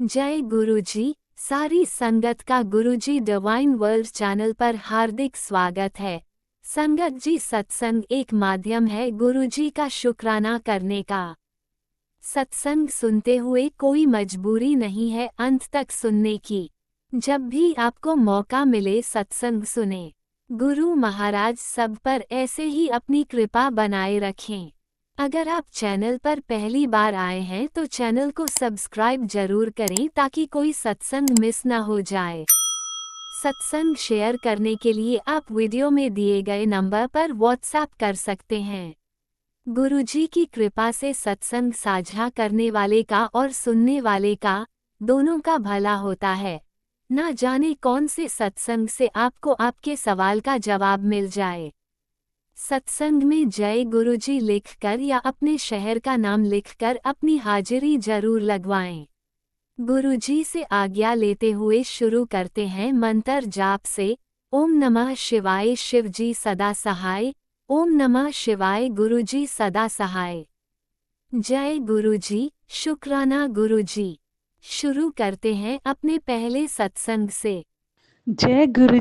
जय गुरुजी। सारी संगत का गुरुजी डिवाइन वर्ल्ड चैनल पर हार्दिक स्वागत है। संगत जी, सत्संग एक माध्यम है गुरुजी का शुक्राना करने का। सत्संग सुनते हुए कोई मजबूरी नहीं है अंत तक सुनने की। जब भी आपको मौका मिले सत्संग सुने। गुरु महाराज सब पर ऐसे ही अपनी कृपा बनाए रखें। अगर आप चैनल पर पहली बार आए हैं तो चैनल को सब्सक्राइब जरूर करें ताकि कोई सत्संग मिस ना हो जाए। सत्संग शेयर करने के लिए आप वीडियो में दिए गए नंबर पर व्हाट्सएप कर सकते हैं। गुरुजी की कृपा से सत्संग साझा करने वाले का और सुनने वाले का, दोनों का भला होता है। ना जाने कौन से सत्संग से आपको आपके सवाल का जवाब मिल जाए। सत्संग में जय गुरुजी लिखकर या अपने शहर का नाम लिखकर अपनी हाजिरी जरूर लगवाएं। गुरुजी से आज्ञा लेते हुए शुरू करते हैं मंत्र जाप से। ओम नमः शिवाय शिवजी सदा सहाय। ओम नमः शिवाय गुरुजी सदा सहाय। जय गुरुजी, शुक्राना गुरुजी। शुरू करते हैं अपने पहले सत्संग से। जय गुरु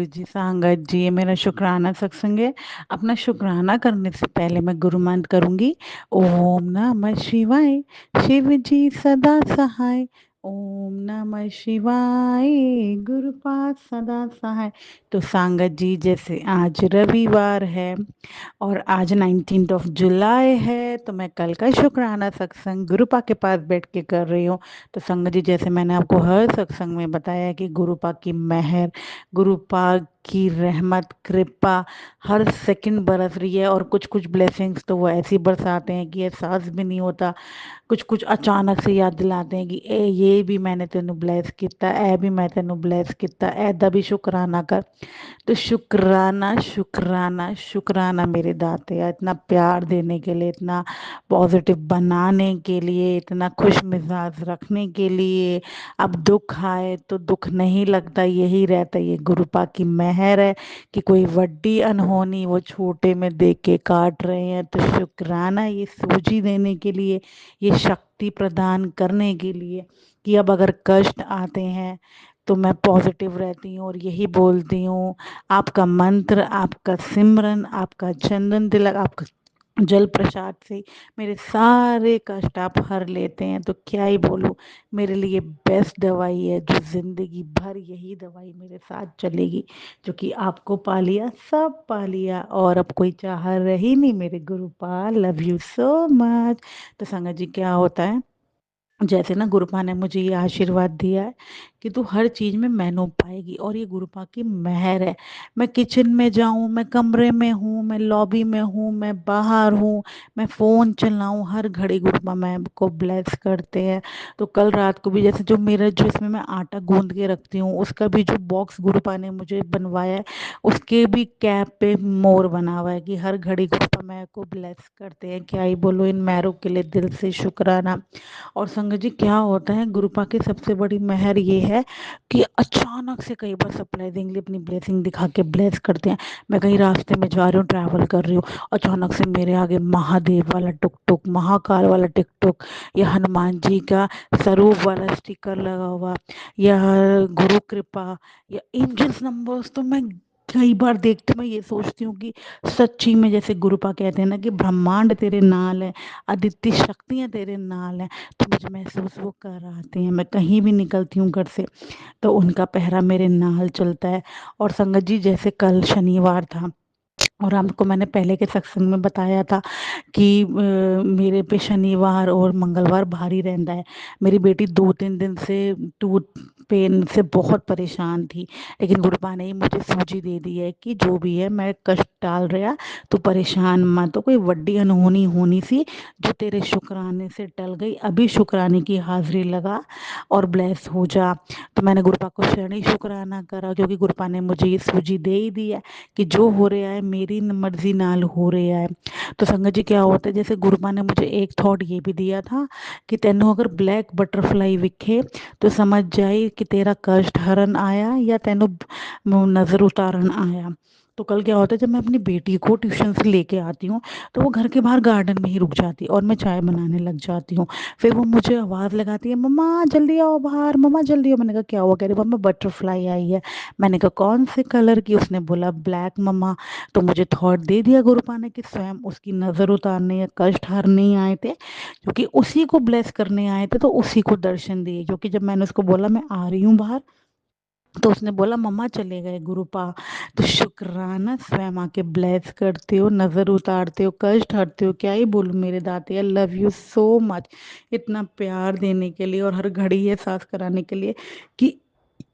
जी सांगत जी। ये मेरा शुक्राना सत्संग है। अपना शुक्राना करने से पहले मैं गुरु मंत्र करूंगी। ओम नमः शिवाय शिव जी सदा सहाय। ओम नमः शिवाय गुरु पास सदा सहाय। तो सांगत जी, जैसे आज रविवार है और आज 19 जुलाई है, तो मैं कल का शुक्राना सत्संग गुरुपा के पास बैठ के कर रही हूँ। तो संगत जी, जैसे मैंने आपको हर सत्संग में बताया कि गुरुपा की मेहर, गुरुपा की रहमत, कृपा हर सेकंड बरस रही है। और कुछ कुछ ब्लेसिंग्स तो वो ऐसी बरसाते हैं कि एहसास भी नहीं होता। कुछ कुछ अचानक से याद दिलाते हैं कि ए ये भी मैंने तेनू ब्लेस किया, ए भी मैं तेनू ब्लेस किया, ऐदा भी शुक्राना कर। तो शुक्राना शुक्राना शुक्राना मेरे दाते, इतना प्यार देने के लिए, इतना पॉजिटिव बनाने के लिए, इतना खुश मिजाज रखने के लिए। अब दुख आए तो दुख नहीं लगता, यही रहता। ये गुरुपा की मेहर है कि कोई वड्डी अनहोनी वो छोटे में देख के काट रहे हैं। तो शुक्राना ये सूझी देने के लिए, ये शक्ति प्रदान करने के लिए कि अब अगर कष्ट आते हैं तो मैं पॉजिटिव रहती हूँ और यही बोलती हूँ। आपका मंत्र, आपका सिमरन, आपका चंदन तिलक, आपका जल प्रसाद से मेरे सारे कष्ट आप हर लेते हैं। तो क्या ही बोलूँ, मेरे लिए बेस्ट दवाई है, जो जिंदगी भर यही दवाई मेरे साथ चलेगी। जो कि आपको पा लिया, सब पा लिया, और अब कोई चाह रही नहीं मेरे Gurupal. Love you so much. तो संगत जी, क्या होता है, जैसे ना गुरुपा ने मुझे ये आशीर्वाद दिया है कि तू हर चीज़ में मैनू पाएगी, और ये गुरुपा की मेहर है। मैं किचन में जाऊँ, मैं कमरे में हूँ, मैं लॉबी में हूँ, मैं बाहर हूँ, मैं फ़ोन चलाऊँ, हर घड़ी गुरुपा मैं को ब्लेस करते हैं। तो कल रात को भी जैसे जो मेरा, जो इसमें मैं आटा गूंद के रखती हूँ, उसका भी जो बॉक्स गुरुपा ने मुझे बनवाया है, उसके भी कैप पे मोर बना हुआ है कि हर घड़ी गुरुपा मैं को ब्लेस करते हैं। क्या ही बोलो, इन मेहरों के लिए दिल से शुक्राना। और संगत जी, क्या होता है, गुरुपा की सबसे बड़ी मेहर ये है कि अचानक से कई बार सरप्राइजिंगली अपनी ब्लेसिंग दिखा के ब्लेस करते हैं। मैं कहीं रास्ते में जा रही हूँ, ट्रैवल कर रही हूँ, अचानक से मेरे आगे महादेव वाला टुक टुक, महाकाल वाला टिक टुक, या हनुमान जी का स्वरूप वाला स्टिकर लगा हुआ, या गुरु कृपा, या एंजल्स नंबर्स, तो मैं कई बार देखती, मैं ये सोचती हूँ कि सच्ची में जैसे गुरुपा कहते हैं ना कि ब्रह्मांड तेरे नाल है, आदित्य शक्तियाँ तेरे नाल हैं। तो मुझे महसूस वो कर आते हैं। मैं कहीं भी निकलती हूँ घर से तो उनका पहरा मेरे नाल चलता है। और संगत जी, जैसे कल शनिवार था और आपको मैंने पहले के सत्संग में बताया था कि मेरे पे शनिवार और मंगलवार भारी रहता है। मेरी बेटी 2-3 दिन से टूथ पेन से बहुत परेशान थी, लेकिन गुरुपा ने ही मुझे सूझी दे दी है कि जो भी है, मैं कष्ट टाल रहा, तो परेशान मत। तो कोई वड्डी अनहोनी होनी सी जो तेरे शुक्राने से टल गई, अभी शुक्राने की हाजिरी लगा और ब्लेस हो जा। तो मैंने गुरुपा को क्षण ही शुक्राना करा, क्योंकि गुरुपा ने मुझे ये सूझी दे ही दी है कि जो हो रहा है मेरी मर्जी नाल हो रहा है। तो संगत जी, क्या होता है, जैसे गुरुपा ने मुझे एक थॉट ये भी दिया था कि तेनों अगर ब्लैक बटरफ्लाई विखे तो समझ जाए कि तेरा कष्ट हरण आया या तेनों नजर उतारन आया। तो कल क्या होता है, जब मैं अपनी बेटी को ट्यूशन से लेके आती हूँ तो वो घर के बाहर गार्डन में ही रुक जाती है और मैं चाय बनाने लग जाती हूँ। फिर वो मुझे आवाज़ लगाती है, मम्मा जल्दी आओ बाहर, मम्मा जल्दी आओ। मैंने कहा क्या हुआ? कह रही मम्मा बटरफ्लाई आई है। मैंने कहा कौन से कलर की? उसने बोला ब्लैक मम्मा। तो मुझे थॉट दे दिया गुरुपा ने कि स्वयं उसकी नज़र उतारने या कष्ट हरने ही आए थे, क्योंकि उसी को ब्लेस करने आए थे, तो उसी को दर्शन दिए। क्योंकि जब मैंने उसको बोला मैं आ रही हूँ बाहर, तो उसने बोला मम्मा चले गए गुरुपा। तो शुक्राना, स्वयं आके ब्लेस करते हो, नज़र उतारते हो, कष्ट हरते हो। क्या ही बोलूँ मेरे दाते, I love you so much, इतना प्यार देने के लिए और हर घड़ी ये एहसास कराने के लिए कि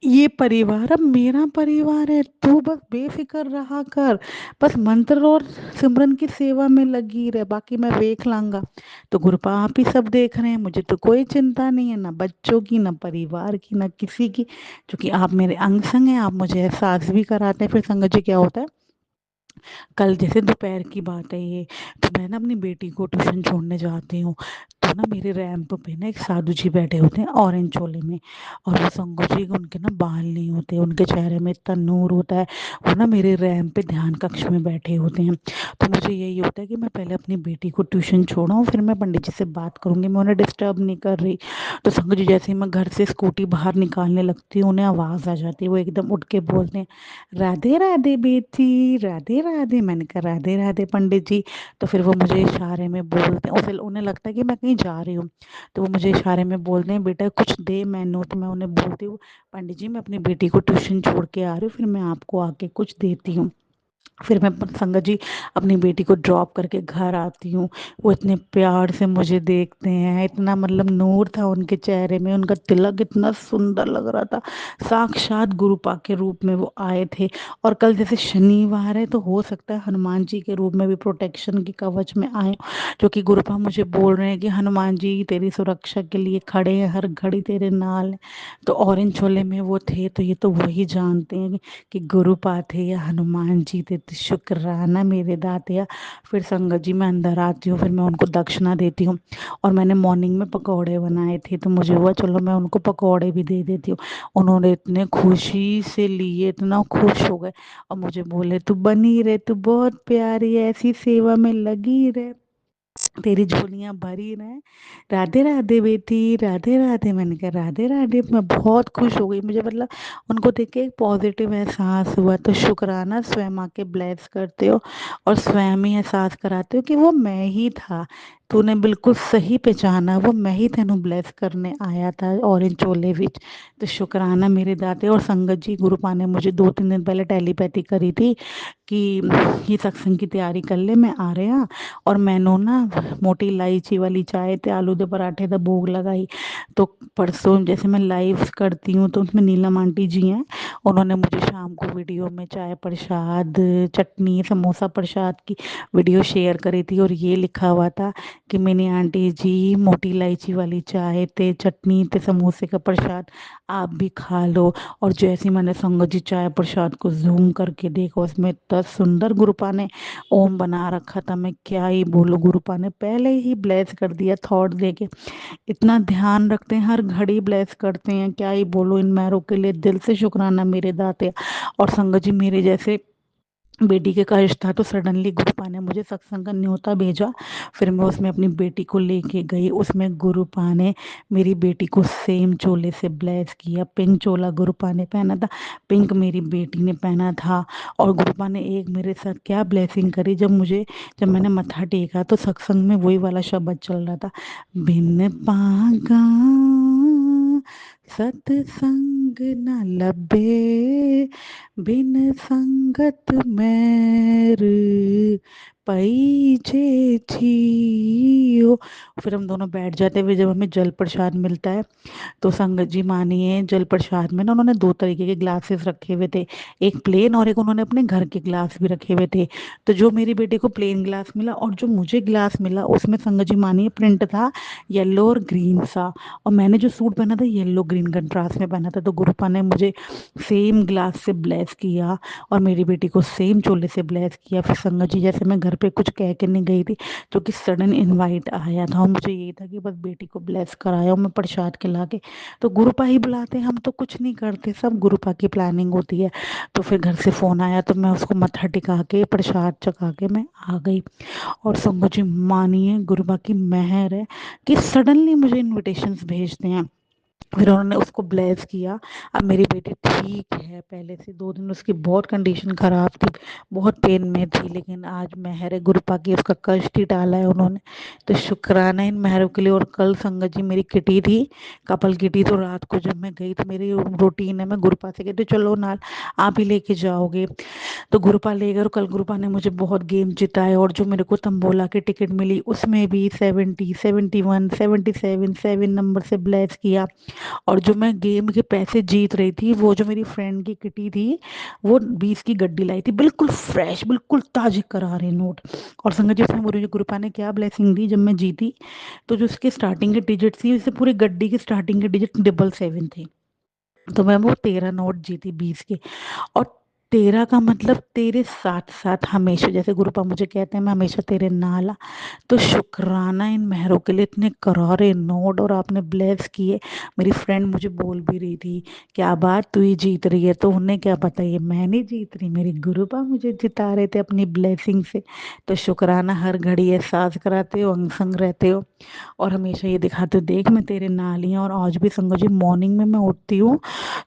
ये परिवार अब मेरा परिवार है। तू बस बेफिक्र रहा कर, बस मंत्र और सिमरन की सेवा में लगी रहे, बाकी मैं देख लांगा। तो गुरुपा आप ही सब देख रहे हैं, मुझे तो कोई चिंता नहीं है, ना बच्चों की, ना परिवार की, ना किसी की, क्योंकि आप मेरे अंग संग हैं, आप मुझे एहसास भी कराते हैं। फिर संगत जी क्या होता है, कल जैसे दोपहर की बात है ये, तो मैं ना अपनी बेटी को ट्यूशन छोड़ने जाती हूँ। तो ना मेरे रैंप पे ना एक साधु जी बैठे होते हैं ऑरेंज चोले में, और वो संगो जी उनके ना बाल नहीं होते, उनके चेहरे में इतना नूर होता है। वो ना मेरे रैंप पे ध्यान कक्ष में बैठे होते हैं। तो मुझे यही होता है कि मैं पहले अपनी बेटी को ट्यूशन छोड़ाऊँ, फिर मैं पंडित जी से बात करूँगी, मैं उन्हें डिस्टर्ब नहीं कर रही। तो संगो जी जैसे ही मैं घर से स्कूटी बाहर निकालने लगती हूँ, उन्हें आवाज़ आ जाती है, वो एकदम उठ के बोलते हैं, राधे राधे बेटी, राधे राधे। मैंने कहा राधे राधे पंडित जी। तो फिर वो मुझे इशारे में बोलते हैं, और फिर उन्हें लगता है कि मैं कहीं जा रही हूँ, तो वो मुझे इशारे में बोलते हैं बेटा कुछ दे मैनू। तो मैं उन्हें बोलती हूँ पंडित जी मैं अपनी बेटी को ट्यूशन छोड़ के आ रही हूँ, फिर मैं आपको आके कुछ देती हूँ। फिर मैं संगत जी अपनी बेटी को ड्रॉप करके घर आती हूँ। वो इतने प्यार से मुझे देखते हैं, इतना मतलब नूर था उनके चेहरे में, उनका तिलक इतना सुंदर लग रहा था, साक्षात गुरुपा के रूप में वो आए थे। और कल जैसे शनिवार है, तो हो सकता है हनुमान जी के रूप में भी प्रोटेक्शन की कवच में आए, जो कि गुरुपा मुझे बोल रहे हैं कि हनुमान जी तेरी सुरक्षा के लिए खड़े हैं, हर घड़ी तेरे नाल हैं। तो ऑरेंज छोले में वो थे, तो ये तो वही जानते हैं कि गुरुपा थे या हनुमान जी थे। तो शुक्राना मेरे दातिया। फिर संगत जी मैं अंदर आती हूँ, फिर मैं उनको दक्षिणा देती हूँ। और मैंने मॉर्निंग में पकौड़े बनाए थे, तो मुझे हुआ चलो मैं उनको पकौड़े भी दे देती हूँ। उन्होंने इतने खुशी से लिए, इतना खुश हो गए, और मुझे बोले तू बनी रहे, तू बहुत प्यारी है, ऐसी सेवा में लगी रहे, तेरी झोलियाँ भरी रहे। राधे राधे बेटी, राधे राधे। मैंने कहा राधे राधे। मैं बहुत खुश हो गई, मुझे मतलब उनको देख के एक पॉजिटिव एहसास हुआ। तो शुक्राना, स्वयं आके ब्लेस करते हो और स्वयं ही एहसास कराते हो कि वो मैं ही था। तूने बिल्कुल सही पहचाना, वो मैं ही तेनू ब्लेस करने आया था ऑरेंज चोले विच। तो शुक्राना मेरे दाते। और संगत जी गुरुपा ने मुझे 2-3 दिन पहले टेलीपैथी करी थी कि ये सत्संग की तैयारी कर ले, मैं आ रहा। और मैनू ना मोटी इलायची वाली चाय ते आलू दे पराठे दा भोग लगाई। तो परसों जैसे मैं लाइव करती हूँ, तो उसमें नीलम आंटी जी हैं, उन्होंने मुझे शाम को वीडियो में चाय प्रसाद, चटनी, समोसा प्रसाद की वीडियो शेयर करी थी, और ये लिखा हुआ था कि मिनी आंटी जी मोटी इलायची वाली चाय ते चटनी ते समोसे का प्रसाद आप भी खा लो। और जैसे ही मैंने संगत जी चाय प्रसाद को जूम करके देखा, उसमें इतना सुंदर गुरुपा ने ओम बना रखा था, मैं क्या ही बोलूँ। गुरुपा ने पहले ही ब्लेस कर दिया थॉट दे के, इतना ध्यान रखते हैं, हर घड़ी ब्लेस करते हैं, क्या ही बोलूँ इन मैरों के लिए, दिल से शुक्राना मेरे दाते। और संगत जी मेरे जैसे बेटी के कष्ट था, तो सडनली गुरुपा ने मुझे सत्संग का न्योता भेजा। फिर मैं उसमें अपनी बेटी को लेके गई, उसमें गुरुपा ने मेरी बेटी को सेम चोले से ब्लेस किया। पिंक चोला गुरुपा ने पहना था, पिंक मेरी बेटी ने पहना था। और गुरुपा ने एक मेरे साथ क्या ब्लेसिंग करी, जब मैंने मत्था टेका तो सत्संग में वही वाला शब्द चल रहा था, बिन पागा सतसंग न लबे, बिन संगत मैर पैजे जियो। फिर हम दोनों बैठ जाते हुए, जब हमें जल प्रसाद मिलता है, तो संगत जी मानिए जल प्रसाद में ना उन्होंने 2 तरीके के ग्लासेस रखे हुए थे, एक प्लेन और एक उन्होंने अपने घर के ग्लास भी रखे हुए थे। तो जो मेरी बेटी को प्लेन ग्लास मिला, और जो मुझे ग्लास मिला, उसमें संगत जी मानिए प्रिंट था येलो और ग्रीन सा, और मैंने जो सूट पहना था येलो ग्रीन कंट्रास्ट में पहना था। तो गुरुपा ने मुझे सेम ग्लास से ब्लेस किया और मेरी बेटी को सेम चोले से ब्लेस किया। फिर संगत जी जैसे मैं घर पे कुछ कह के नहीं गई थी, जो कि सडन इनवाइट आया था और मुझे यही था कि बस बेटी को ब्लेस कराया और मैं प्रसाद खिला के, तो गुरुपा ही बुलाते हैं, हम तो कुछ नहीं करते, सब गुरुपा की प्लानिंग होती है। तो फिर घर से फ़ोन आया तो मैं उसको मत्था टिका के प्रसाद चखा के मैं आ गई। और संगत जी मानिए गुरुबा की मेहर है कि सडनली मुझे इनविटेशंस भेजते हैं। फिर उन्होंने उसको ब्लेस किया। अब मेरी बेटी ठीक है पहले से, 2 दिन उसकी बहुत कंडीशन ख़राब थी, बहुत पेन में थी, लेकिन आज मेहर है गुरुपा की, उसका कष्ट ही टाला है उन्होंने। तो शुक्राना इन मेहरों के लिए। और कल संगत जी मेरी किटी थी, कपल किटी, तो रात को जब मैं गई तो मेरी रूटीन है, मैं गुरुपा से कहती चलो नाल आप ही लेके जाओगे, तो गुरुपा ले गए। और कल गुरुपा ने मुझे बहुत गेम जिताए, और जो मेरे को तंबोला की टिकट मिली उसमें भी 70, 71, 77 7 नंबर से ब्लेस किया। और जो मैं गेम के पैसे जीत रही थी, वो जो मेरी फ्रेंड की किटी थी, वो 20 की गड्डी लाई थी, बिल्कुल फ्रेश, बिल्कुल ताजे करारे नोट। और संगत जी उसमें मुझे गुरुपा ने क्या ब्लेसिंग दी, जब मैं जीती तो जो उसके स्टार्टिंग के डिजिट थी, उससे पूरी गड्डी के स्टार्टिंग के डिजिट 777 थे। तो मैं वो 13 नोट जीती 20 के। और 13 का मतलब तेरे साथ साथ हमेशा, जैसे गुरुपा मुझे कहते हैं मैं हमेशा तेरे नाला। तो शुक्राना इन मेहरों के लिए, इतने करारे नोट, और आपने ब्लेस किए। मेरी फ्रेंड मुझे बोल भी रही थी क्या बात तू ही जीत रही है, तो उन्हें क्या पता ये मैं नहीं जीत रही, मेरी गुरुपा मुझे जिता रहे थे अपनी ब्लेसिंग से। तो शुक्राना, हर घड़ी एहसास कराते हो, अंग संग रहते हो, और हमेशा ये दिखाते हो देख मैं तेरे नाल ही हूँ। और आज भी संगत जी मॉर्निंग में मैं उठती हूँ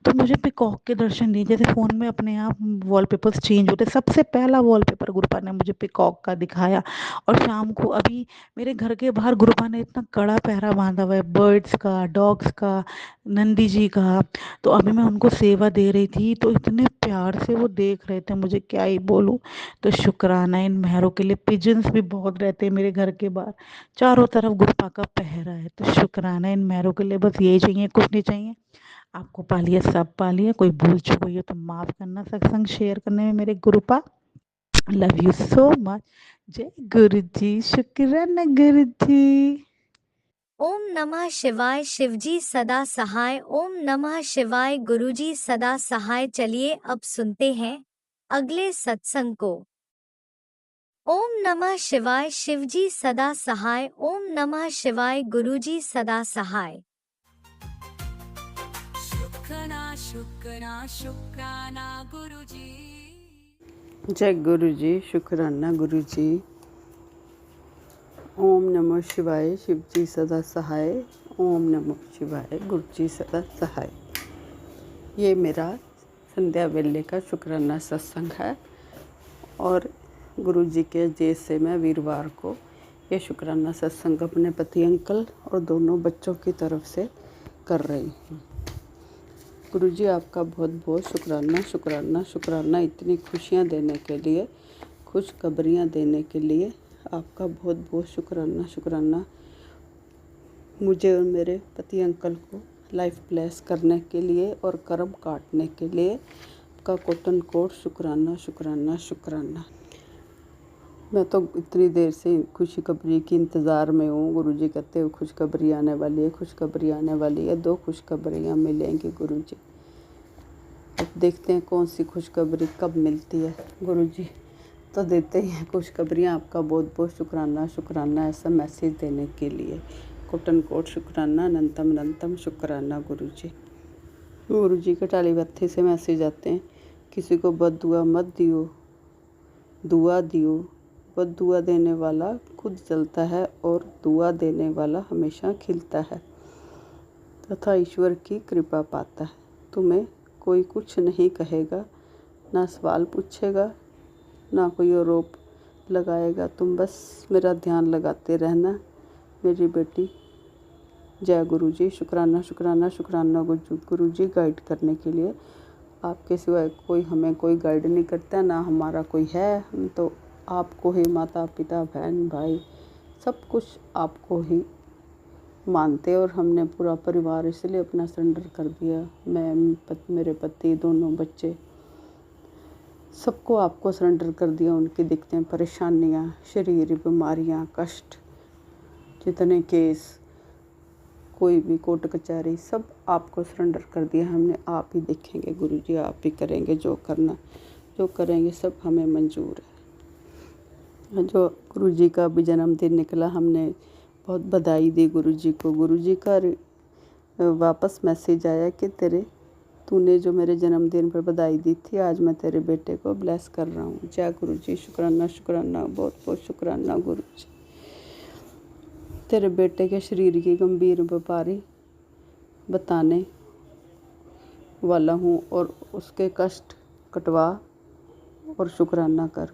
तो मुझे पिकॉक के दर्शन दिए, जैसे फ़ोन में अपने आप वॉलपेपर्स चेंज होते, सबसे पहला वॉलपेपर गुरुपा ने मुझे पिकॉक का दिखाया। और शाम को अभी मेरे घर के बाहर गुरुपा ने इतना कड़ा पहरा बांधा हुआ है, बर्ड्स का, डॉग्स का, नंदी जी का। तो अभी मैं उनको सेवा दे रही थी तो इतने प्यार से वो देख रहे थे, मुझे क्या ही बोलूँ। तो शुक्राना इन मेहरों के लिए। पिजन्स भी बहुत रहते हैं मेरे घर के बाहर, चारों तरफ गुरुपा का पहरा है। तो शुक्राना इन मेहरों के लिए, बस यही चाहिए, कुछ नहीं चाहिए। आपको पालिए, सब पालिए, कोई भूल चूक हुई हो तो माफ़ करना। सत्संग शेयर करने में मेरे गुरुपा, लव यू सो मच। जय गुरु जी, शुक्राना गुरु जी। ओम नमः शिवाय, शिवजी सदा सहाय। ओम नमः शिवाय, गुरुजी सदा सहाय। चलिए अब सुनते हैं अगले सत्संग को। ओम नमः शिवाय, शिवजी सदा सहाय। ओम नमः शिवाय, गुरुजी सदा सहाय। शुक्राना शुक्राना शुक्राना गुरुजी। जय गुरु जी, शुक्राना गुरु जी। ओम नमः शिवाय, शिव जी सदा सहाय। ओम नमः शिवाय, गुरु जी सदा सहाय। ये मेरा संध्या वेले का शुक्राना सत्संग है, और गुरु जी के जय से मैं वीरवार को ये शुक्राना सत्संग अपने पति अंकल और दोनों बच्चों की तरफ से कर रही हूँ। गुरु जी आपका बहुत बहुत शुक्राना शुक्राना शुक्राना, इतनी खुशियाँ देने के लिए, खुशखबरियाँ देने के लिए आपका बहुत बहुत शुक्राना शुक्राना। मुझे और मेरे पति अंकल को लाइफ ब्लेस करने के लिए और कर्म काटने के लिए आपका कॉटन कोट शुक्राना शुक्राना शुक्राना। मैं तो इतनी देर से खुशखबरी की इंतज़ार में हूँ। गुरुजी कहते हो खुशखबरी आने वाली है, खुशखबरी आने वाली है, 2 खुशखबरियाँ मिलेंगी गुरुजी। अब देखते हैं कौन सी खुशखबरी कब मिलती है। गुरुजी तो देते ही हैं खुशखबरियाँ। आपका बहुत बहुत शुक्राना शुक्राना ऐसा मैसेज देने के लिए। कॉटन कोट शुक्राना, अनंतम अनंतम शुक्राना गुरुजी। गुरुजी के टालीबत्थे से मैसेज आते हैं, किसी को बद दुआ मत दियो, दुआ दियो। बद दुआ देने वाला खुद जलता है और दुआ देने वाला हमेशा खिलता है तथा ईश्वर की कृपा पाता है। तुम्हें कोई कुछ नहीं कहेगा, ना सवाल पूछेगा, ना कोई आरोप लगाएगा। तुम बस मेरा ध्यान लगाते रहना मेरी बेटी। जय गुरु जी। शुक्राना शुक्राना शुक्राना गुरु जी गाइड करने के लिए। आपके सिवाय कोई हमें कोई गाइड नहीं करता, ना हमारा कोई है। हम तो आपको ही माता पिता बहन भाई सब कुछ आपको ही मानते, और हमने पूरा परिवार इसलिए अपना सरेंडर कर दिया। मैं मेरे पति दोनों बच्चे सबको आपको सरेंडर कर दिया। उनकी दिक्कतें, परेशानियाँ, शरीर, बीमारियाँ, कष्ट, जितने केस, कोई भी कोर्ट कचहरी, सब आपको सरेंडर कर दिया हमने। आप ही देखेंगे गुरुजी, आप ही करेंगे जो करना, जो करेंगे सब हमें मंजूर है। जो गुरुजी का भी जन्मदिन निकला, हमने बहुत बधाई दी गुरुजी को। गुरुजी का वापस मैसेज आया कि तूने जो मेरे जन्मदिन पर बधाई दी थी, आज मैं तेरे बेटे को ब्लेस कर रहा हूँ। जय गुरुजी, शुक्राना शुक्राना, बहुत बहुत शुक्राना गुरुजी। तेरे बेटे के शरीर की गंभीर बीमारी बताने वाला हूँ और उसके कष्ट कटवा और शुक्राना कर।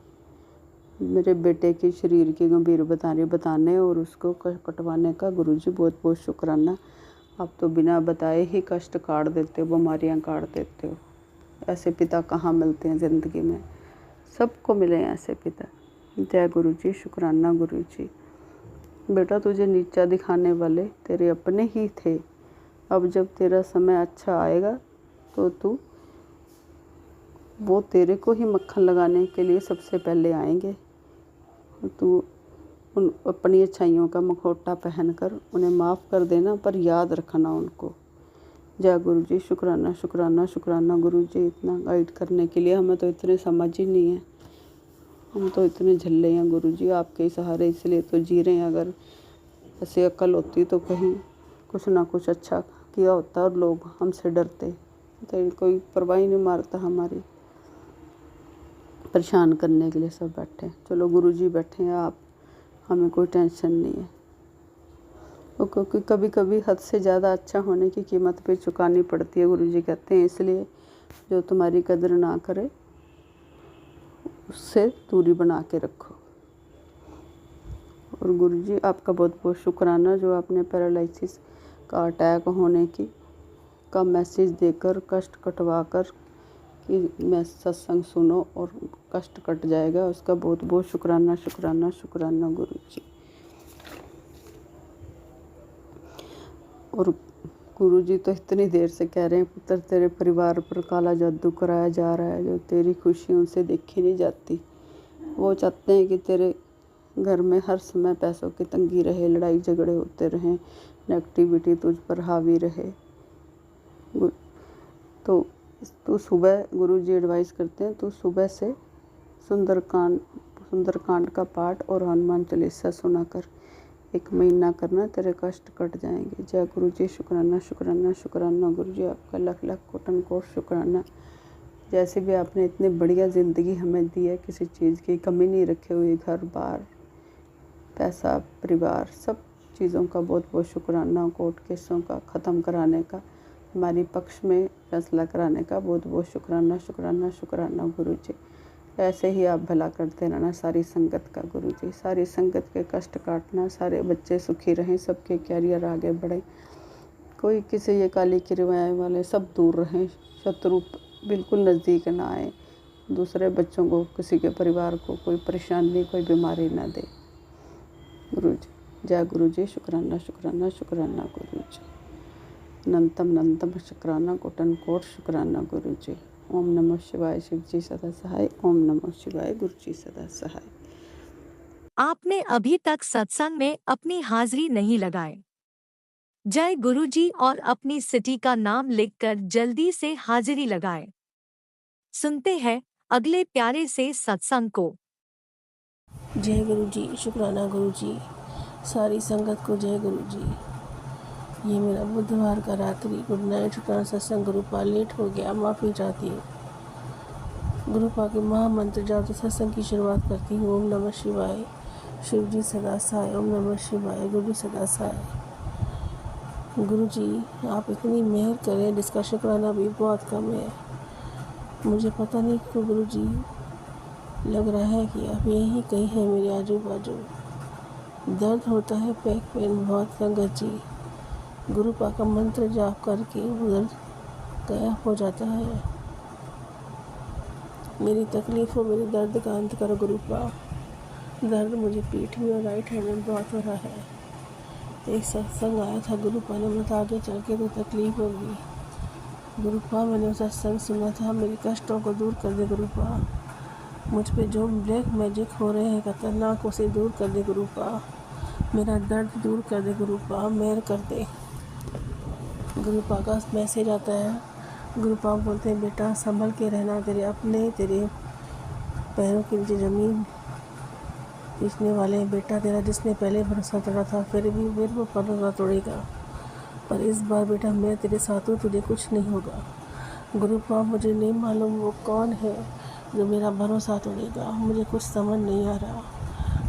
मेरे बेटे की शरीर की गंभीर बीमारी बताने और उसको कटवाने का गुरुजी बहुत बहुत शुक्राना। आप तो बिना बताए ही कष्ट काट देते हो, बीमारियाँ काट देते हो। ऐसे पिता कहाँ मिलते हैं ज़िंदगी में, सबको मिले हैं ऐसे पिता। जय गुरुजी, शुक्राना गुरुजी। बेटा, तुझे नीचा दिखाने वाले तेरे अपने ही थे। अब जब तेरा समय अच्छा आएगा तो वो तेरे को ही मक्खन लगाने के लिए सबसे पहले आएंगे। तू उन अपनी अच्छाइयों का मुखौटा पहनकर उन्हें माफ़ कर देना, पर याद रखना उनको। जय गुरुजी, शुक्राना शुक्राना शुक्राना गुरुजी, इतना गाइड करने के लिए। हमें तो इतने समझ ही नहीं है, हम तो इतने झल्ले हैं गुरुजी, आपके ही सहारे इसलिए तो जी रहे हैं। अगर ऐसे अक्ल होती तो कहीं कुछ ना कुछ अच्छा किया होता और लोग हमसे डरते। तो कोई परवाह ही नहीं मारता हमारी, परेशान करने के लिए सब बैठे हैं। चलो गुरुजी बैठे हैं, आप, हमें कोई टेंशन नहीं है। क्योंकि कभी कभी हद से ज़्यादा अच्छा होने की कीमत पे चुकानी पड़ती है, गुरुजी कहते हैं। इसलिए जो तुम्हारी कदर ना करे उससे दूरी बना के रखो। और गुरुजी आपका बहुत बहुत शुक्राना, जो आपने पैरालिसिस का अटैक होने का मैसेज देकर कष्ट कटवा कर कि मैं सत्संग सुनो और कष्ट कट जाएगा, उसका बहुत बहुत शुक्राना शुक्राना शुक्राना गुरुजी। और गुरुजी तो इतनी देर से कह रहे हैं, पुत्र तेरे परिवार पर काला जादू कराया जा रहा है, जो तेरी खुशी उनसे देखी नहीं जाती। वो चाहते हैं कि तेरे घर में हर समय पैसों की तंगी रहे, लड़ाई झगड़े होते रहें, नेगेटिविटी तुझ पर हावी रहे। तो तू सुबह, गुरुजी एडवाइस करते हैं, तू सुबह से सुंदरकांड का पाठ और हनुमान चालीसा सुना कर, 1 महीना करना, तेरे कष्ट कट जाएंगे। जय गुरुजी, शुक्राना शुक्राना शुक्राना गुरुजी, आपका लख लख कोटन कोट शुक्राना। जैसे भी आपने इतनी बढ़िया ज़िंदगी हमें दी है, किसी चीज़ की कमी नहीं रखे हुई, घर बार पैसा परिवार सब चीज़ों का बहुत बहुत शुक्राना। कोर्ट केसों का ख़त्म कराने का, हमारी पक्ष में फैसला कराने का बहुत बहुत शुक्राना शुक्राना शुक्राना गुरुजी। ऐसे ही आप भला करते रहना सारी संगत का गुरुजी, सारी संगत के कष्ट काटना, सारे बच्चे सुखी रहें, सबके कैरियर आगे बढ़े, कोई किसी ये काली किरवाएँ वाले सब दूर रहें, शत्रु बिल्कुल नज़दीक ना आए, दूसरे बच्चों को, किसी के परिवार को कोई परेशानी कोई बीमारी ना दे गुरुजी। जय गुरुजी, शुक्राना शुक्राना शुक्राना गुरुजी। अनंतम अनंतम शुक्राना कोटन कोट शुक्राना गुरुजी। ओम नमः शिवाय, शिव जी सदा सहाय। ओम नमः शिवाय, गुरु जी सदा सहाय। आपने अभी तक सत्संग में अपनी हाजिरी नहीं लगाए? जय गुरुजी और अपनी सिटी का नाम लिखकर जल्दी से हाजिरी लगाएं। सुनते हैं अगले प्यारे से सत्संग को। जय गुरुजी, शुक्राना गुरुजी, सारी संगत को जय गुरुजी। ये मेरा बुधवार का रात्रि गुड नाइट शुक्राना सत्संग गुरुपा लेट हो गया, माफ़ी चाहती हूँ। गुरुपा के महामंत्र जाप से सत्संग की शुरुआत करती हूँ। ओम नमः शिवाय, शिव जी सदा सहाय। ओम नमः शिवाय, गुरु सदा सहाय। गुरुजी आप इतनी मेहर करें, जिसका शुक्राना भी बहुत कम है। मुझे पता नहीं क्यों गुरुजी लग रहा है कि आप यहीं कहीं हैं मेरे आजू बाजू। दर्द होता है, बैक पेन बहुत संगत जी। गुरुपा का मंत्र जाप करके दर्द गायब हो जाता है। मेरी तकलीफ़ों, मेरे दर्द का अंत करो गुरुपा। दर्द मुझे पीठ में और राइट हैंड में बहुत हो रहा है। एक सत्संग आया था, गुरुपा ने बता आगे चल के तो तकलीफ़ होगी। गुरुपा मैंने सत्संग सुना था, मेरे कष्टों को दूर कर दे गुरुपा। मुझ पे जो ब्लैक मैजिक हो रहे हैं खतरनाक, उसे दूर कर दे गुरुपा। मेरा दर्द दूर कर दे गुरुपा, मेहर कर दे। गुरुपा का मैसेज आता है। गुरुपा बोलते हैं बेटा संभल के रहना, तेरे अपने तेरे पैरों के नीचे ज़मीन पूछने वाले हैं, बेटा तेरा जिसने पहले भरोसा तोड़ा था फिर वो भरोसा तोड़ेगा, पर इस बार बेटा मैं तेरे साथ हूँ, तुझे कुछ नहीं होगा। गुरुपा मुझे नहीं मालूम वो कौन है जो मेरा भरोसा तोड़ेगा, मुझे कुछ समझ नहीं आ रहा,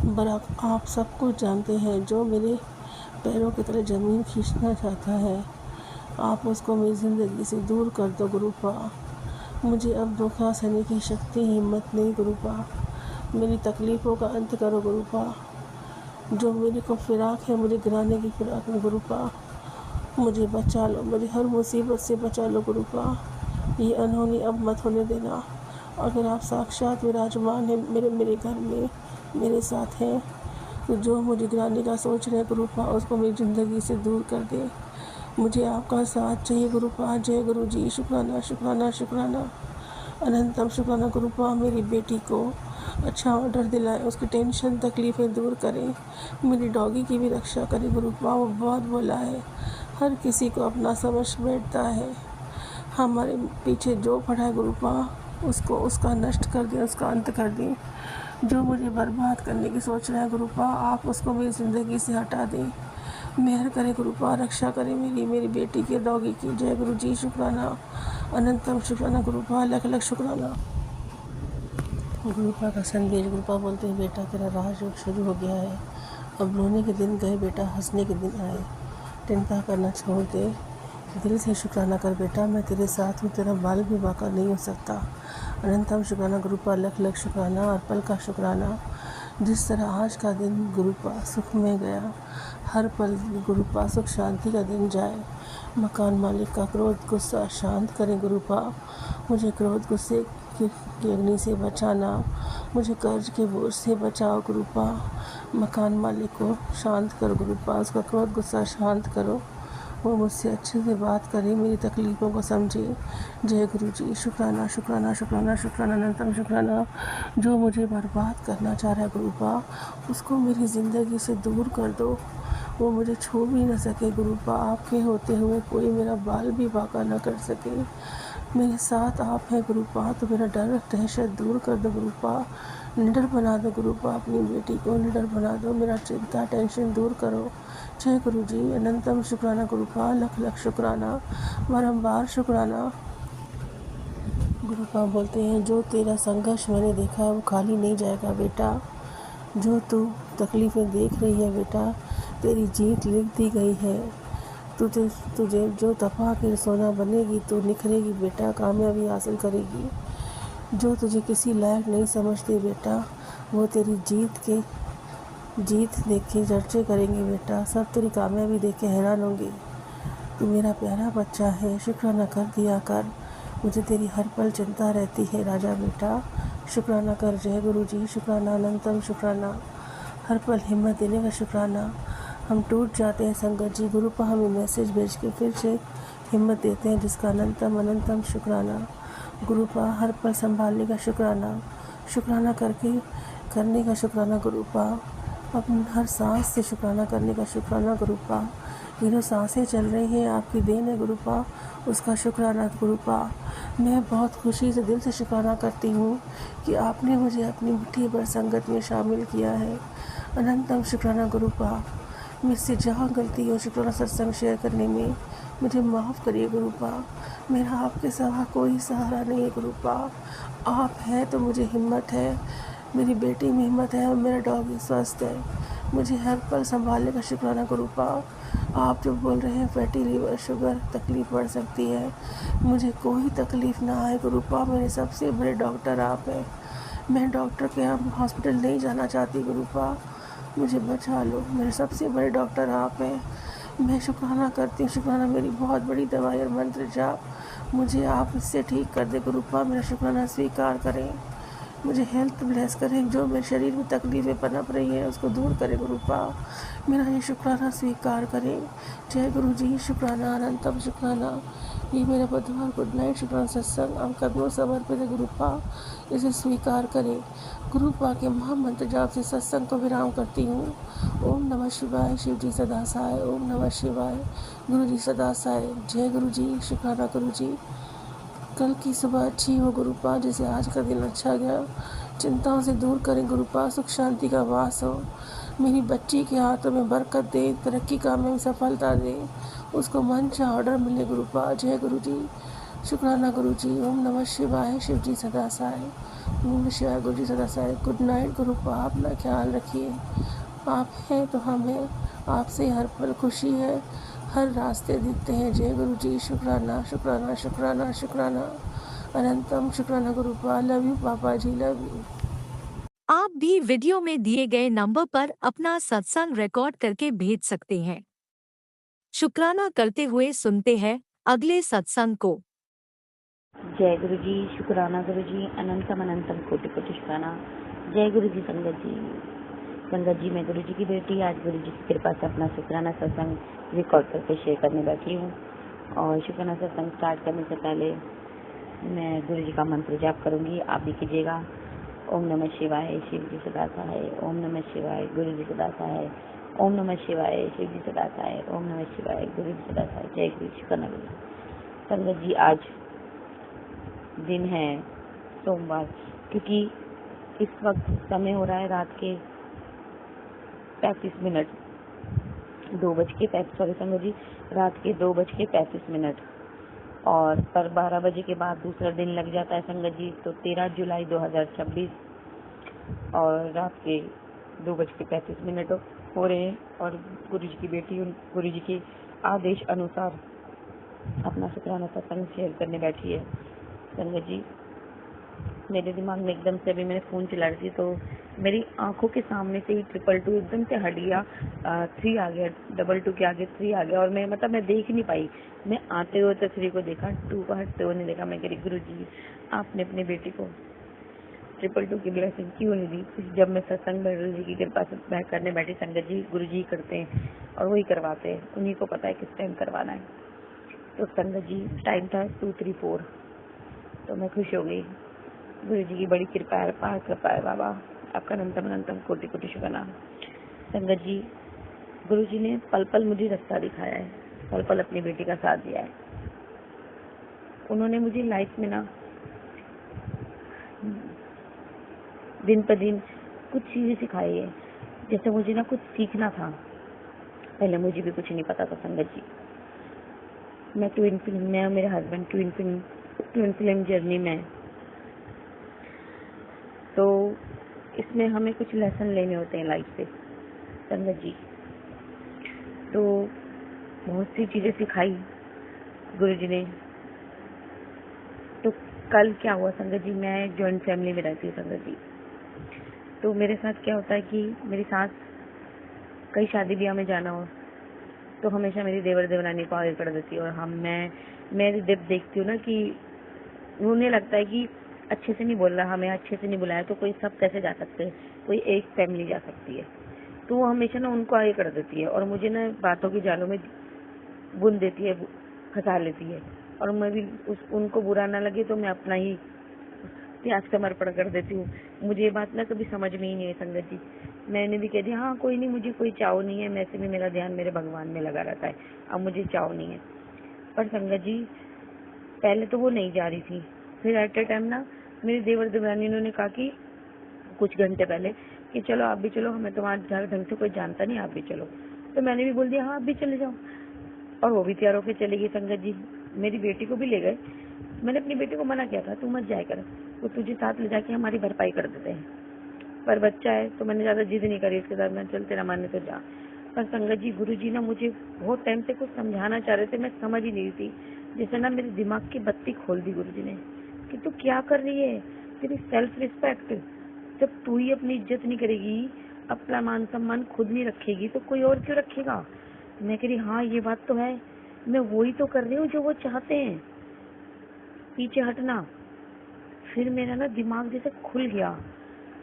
पर आप सब कुछ जानते हैं। जो मेरे पैरों की तरह ज़मीन खींचना चाहता है, आप उसको मेरी ज़िंदगी से दूर कर दो गुरुपा। मुझे अब धोखा सहने की शक्ति हिम्मत नहीं गुरुपा। मेरी तकलीफ़ों का अंत करो गुरुपा। जो मेरे को फिराक है, मुझे गिराने की फिराक है गुरुपा। मुझे बचा लो, मुझे हर मुसीबत से बचा लो गुरुपा। ये अनहोनी अब मत होने देना। अगर आप साक्षात विराजमान हैं मेरे घर में, मेरे साथ हैं, तो जो मुझे गिराने का सोच रहे हैं गुरुपा, उसको मेरी ज़िंदगी से दूर कर दे। मुझे आपका साथ चाहिए गुरुपा। जय गुरु जी। शुक्राना शुक्राना शुक्राना, अनंतम शुक्राना गुरुपा। मेरी बेटी को अच्छा ऑर्डर दिलाएं, उसकी टेंशन तकलीफ़ें दूर करें, मेरी डॉगी की भी रक्षा करें गुरुपा। वो बहुत भोला है, हर किसी को अपना समझ बैठता है। हमारे पीछे जो पड़ा है गुरुपा, उसको उसका नष्ट कर दें, उसका अंत कर दें। जो मुझे बर्बाद करने की सोच रहा है गुरुपा, आप उसको मेरी ज़िंदगी से हटा दें। मेहर करें गुरुपा, रक्षा करें मेरी बेटी के डॉगी की। जय गुरु जी। शुक्राना, अनंतम शुक्राना गुरुपा, लख लख शुक्राना। गुरुपा का संदेश। गुरुपा बोलते हैं, बेटा तेरा राजयोग शुरू हो गया है, अब रोने के दिन गए बेटा, हंसने के दिन आए। चिंता करना छोड़ दे, दिल से शुक्राना कर बेटा, मैं तेरे साथ हूँ, तेरा बाल भी बाका नहीं हो सकता। अनंतम शुक्राना गुरुपा, लख लख शुक्राना और पल का शुक्राना। जिस तरह आज का दिन गुरुपा सुख में गया, हर पल गुरुपा सुख शांति का दिन जाए। मकान मालिक का क्रोध गुस्सा शांत करें गुरुपा। मुझे क्रोध गुस्से की अग्नि से बचाना, मुझे कर्ज के बोझ से बचाओ गुरुपा। मकान मालिक को शांत करो गुरुपा, उसका क्रोध गुस्सा शांत करो, वो मुझसे अच्छे से बात करे, मेरी तकलीफ़ों को समझे। जय गुरु जी। शुक्राना शुक्राना शुक्राना शुक्राना, अनंतम शुक्राना। जो मुझे बर्बाद करना चाह रहा है गुरुपा, उसको मेरी ज़िंदगी से दूर कर दो, वो मुझे छू भी न सके गुरुपा। आपके होते हुए कोई मेरा बाल भी बाका न कर सके। मेरे साथ आप हैं गुरुपा, तो मेरा डर दहशत दूर कर दो गुरुपा। निडर बना दो गुरुपा, अपनी बेटी को निडर बना दो, मेरा चिंता टेंशन दूर करो। जय गुरु जी। अनंतम शुक्राना गुरुपा, लख लख शुक्राना, बारंबार शुक्राना। गुरुपा बोलते हैं, जो तेरा संघर्ष मैंने देखा है वो खाली नहीं जाएगा बेटा। जो तू तकलीफ़ें देख रही है बेटा, तेरी जीत लिख दी गई है। तुझे जो तपा के सोना बनेगी, तू निखरेगी बेटा, कामयाबी हासिल करेगी। जो तुझे किसी लायक नहीं समझते बेटा, वो तेरी जीत देख के चर्चे करेंगे बेटा, सब तेरी कामयाबी देख के हैरान होंगे। तू मेरा प्यारा बच्चा है, शुक्राना कर दिया कर, मुझे तेरी हर पल चिंता रहती है राजा बेटा, शुक्राना कर। जय गुरु जी। शुक्राना, अनंतम शुक्राना, हर पल हिम्मत देने का शुक्राना। हम टूट जाते हैं संगत जी, गुरुपा हमें मैसेज भेज के फिर से हिम्मत देते हैं, जिसका अनंतम अनंतम शुक्राना। गुरुपा हर पल संभालने का शुक्राना, शुक्राना करने का शुक्राना गुरुपा। अपनी हर सांस से शुक्राना करने का शुक्राना गुरुपा। ये जो सांसें चल रही हैं आपकी देन है गुरुपा, उसका शुक्राना गुरुपा। मैं बहुत खुशी से दिल से शुक्राना करती हूँ कि आपने मुझे अपनी मुट्ठी भर संगत में शामिल किया है। अनंतम शुक्राना गुरुपा। मुझसे जहाँ गलती हो शुक्राना सत्संग शेयर करने में मुझे माफ़ करिए गुरुपा। मेरा आपके सिवा कोई सहारा नहीं है गुरुपा। आप हैं तो मुझे हिम्मत है, मेरी बेटी में हिम्मत है और मेरा डॉगी स्वस्थ है। मुझे हर पल संभालने का शुक्राना गुरुपा। आप जो बोल रहे हैं फैटी लीवर शुगर तकलीफ़ बढ़ सकती है, मुझे कोई तकलीफ़ ना आए गुरुपा। मेरे सबसे बड़े डॉक्टर आप हैं, मैं डॉक्टर के यहाँ हॉस्पिटल नहीं जाना चाहती गुरुपा, मुझे बचा लो। मेरे सबसे बड़े डॉक्टर आप हैं, मैं शुक्राना करती हूँ। शुक्राना मेरी बहुत बड़ी दवाई और मंत्र जाप, मुझे आप इससे ठीक कर दे गुरुपा। मेरा शुक्राना स्वीकार करें, मुझे हेल्थ ब्लेस करें, जो मेरे शरीर में तकलीफ़ें पनप रही हैं उसको दूर करें गुरुपा। मेरा ये शुक्राना स्वीकार करें। जय गुरु जी। शुक्राना, अनंतम शुक्राना। ये मेरा बुधवार गुड नाइट शुक्राना सत्संग आप कदमों समर्पित है गुरुपा, इसे स्वीकार करें। गुरुपा के महामंत्र जाप से सत्संग को विराम करती हूँ। ओम नमः शिवाय, शिव जी सदा सहाय। ओम नमः शिवाय, गुरु जी सदा सहाय। जय गुरु जी। शुक्राना गुरु जी। कल की सुबह अच्छी हो गुरुपा, जैसे आज का दिन अच्छा गया, चिंताओं से दूर करें गुरुपा, सुख शांति का वास हो। मेरी बच्ची के हाथों में बरकत दे, तरक्की काम में सफलता दे, उसको मन चाह ऑर्डर मिले गुरुपा। जय गुरु जी, शुक्राना गुरु जी। ओम नमः शिवाय, शिव जी सदा सहाय। ओम नमः शिवाय, गुरु जी सदा सहाय। गुड नाइट गुरुपा, अपना ख्याल रखिए। आप हैं तो हम हैं, आपसे हर पल खुशी है, हर रास्ते दिखते हैं। जय गुरु जी, शुक्राना शुक्राना शुक्राना शुक्राना, अनंतम शुक्राना गुरुपा। लव यू पापा जी, लव यू। आप भी वीडियो में दिए गए नंबर पर अपना सत्संग रिकॉर्ड करके भेज सकते हैं। शुक्राना करते हुए सुनते हैं अगले सत्संग को। जय गुरु जी, शुक्राना गुरु जी, अनंतम अनंतम कोटि कोटि शुक्राना। जय गुरु जी। संगत जी, मैं गुरु जी की बेटी आज गुरु जी की कृपा से अपना शुक्राना सत्संग रिकॉर्ड करके शेयर करने बैठी हूँ। और शुक्राना सत्संग स्टार्ट करने से पहले मैं गुरु जी का मंत्र जाप करूँगी, आप भी कीजिएगा। ओम नमः शिवाय, शिव जी सदा सहाय। ओम नमः शिवाय, गुरु जी सदा सहाय। ओम नमः शिवाय, शिव जी सदा सहाय। ओम नमः शिवाय, गुरु जी सदा सहाय। जय गुरु जी। शुक्राना गुरु जी। संगत जी, आज दिन है सोमवार, क्योंकि इस वक्त समय हो रहा है रात के 35 मिनट, संगत जी रात के 2:35। और पर 12 बजे के बाद दूसरा दिन लग जाता है संगत जी। तो 13 जुलाई 2026 और रात के 2:35 हो रहे हैं। और गुरु जी की बेटी गुरु जी के आदेश अनुसार अपना शुक्राना सत्संग शेयर करने बैठी है। संगत जी, मेरे दिमाग में एकदम से अभी मैंने फ़ोन चला रही थी तो मेरी आंखों के सामने से ही 222 एकदम से हट गया, 3 आ गया, 22 के आगे 3 आ गया। और मैं देख नहीं पाई। मैं आते हुए तो 3 को देखा, 2 को हटते हुए नहीं देखा। मैं कह रही गुरु जी, आपने अपनी बेटी को 222 की ब्लेसिंग क्यों नहीं दी? जब मैं सत्संग में गुरु जी की कृपा से मैं करने बैठी संगत जी, गुरु जी करते हैं और वही करवाते हैं, उन्हीं को पता है किस टाइम करवाना है। तो संगत जी टाइम था 234। तो मैं खुश हो गई। गुरु जी की बड़ी कृपा है, पार कृपा है बाबा, आपका अनंतम अनंतम कोटि कोटि शुक्राना। संगत जी, गुरु जी ने पल पल मुझे रास्ता दिखाया है, पल पल अपनी बेटी का साथ दिया है। उन्होंने मुझे लाइफ में ना दिन पर दिन कुछ चीजें सिखाई है। जैसे मुझे ना कुछ सीखना था, पहले मुझे भी कुछ नहीं पता था संगत जी। मैं और मेरे हस्बैंड ट्विन फिल्म जर्नी में, तो इसमें हमें कुछ लेसन लेने होते हैं लाइफ से संगत जी। तो बहुत सी चीजें सिखाई गुरु जी ने। तो कल क्या हुआ संगत जी, मैं जॉइंट फैमिली में रहती हूँ संगत जी। तो मेरे साथ क्या होता है कि मेरी सास कई शादी ब्याह में जाना हो तो हमेशा मेरी देवर देवरानी को आगे कर देती है। और मैं जब देखती हूँ ना कि उन्हें लगता है कि अच्छे से नहीं बोल रहा, हमें अच्छे से नहीं बुलाया तो कोई सब कैसे जा सकते हैं, कोई एक फैमिली जा सकती है। तो वो हमेशा ना उनको आगे कर देती है और मुझे ना बातों की जालों में बुन देती है, फंसा लेती है। और मैं भी उनको बुरा ना लगे तो मैं अपना ही त्याग समर्पण कर देती हूँ। मुझे ये बात ना कभी समझ में ही नहीं है संगत जी। मैंने भी कह दिया हाँ कोई नहीं, मुझे कोई चाव नहीं है, मैं से भी मेरा ध्यान मेरे भगवान में लगा रहता है, अब मुझे चाव नहीं है। पर संगत जी पहले तो वो नहीं जा रही थी, फिर एट ए टाइम ना मेरी देवर देवरानी ने कहा कि कुछ घंटे पहले कि चलो आप भी चलो, हमें तुम्हारे ढंग से कोई जानता नहीं, आप भी चलो। तो मैंने भी बोल दिया हाँ आप भी चले जाओ, और वो भी तैयार होकर चली गई संगत जी। मेरी बेटी को भी ले गए। मैंने अपनी बेटी को मना किया था, तू मत जाया कर, वो तुझे साथ ले जाके हमारी भरपाई कर देते हैं, पर बच्चा है तो मैंने ज्यादा जिद नहीं करी इसके साथ। मैं चल तेरा माने तो जा। पर संगत जी गुरु जी ना मुझे बहुत टाइम से कुछ समझाना चाह रहे थे, मैं समझ ही नहीं थी। जैसे ना मेरे दिमाग की बत्ती खोल दी गुरु जी ने कि तू क्या कर रही है, तेरी सेल्फ रिस्पेक्ट, जब तू ही अपनी इज्जत नहीं करेगी, अपना मान सम्मान खुद नहीं रखेगी तो कोई और क्यों रखेगा। मैं कह रही हाँ ये बात तो है, मैं वही तो कर रही हूँ जो वो चाहते हैं, पीछे हटना। फिर मेरा ना दिमाग जैसे खुल गया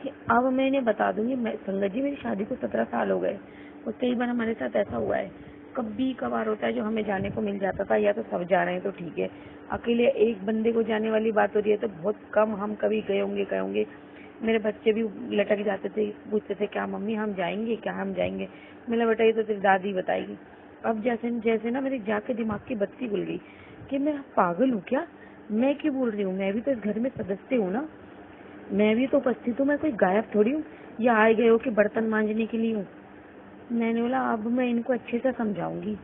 कि अब मैं इन्हें बता दूंगी। मैं संगत जी मेरी शादी को 17 साल हो गए और कई बार हमारे साथ ऐसा हुआ है, कभी कभार होता है जो हमें जाने को मिल जाता था, या तो सब जा रहे हैं तो ठीक है, अकेले एक बंदे को जाने वाली बात हो रही है तो बहुत कम हम कभी गए होंगे। मेरे बच्चे भी लटक जाते थे, पूछते थे क्या मम्मी हम जाएंगे, क्या हम जाएंगे। मैंने बेटा ये तो तेरी दादी बताएगी। अब जैसे ना मेरे जाके दिमाग की बत्ती खुल गई कि मैं पागल हूँ क्या, मैं क्यों बोल रही हूँ, मैं भी तो इस घर में सदस्य हूँ ना। मैं भी तो उपस्थित हूँ, मैं कोई गायब थोड़ी हूँ या आए गए हो कि बर्तन मांजने के लिए हूँ। मैंने बोला अब मैं इनको अच्छे से समझाऊंगी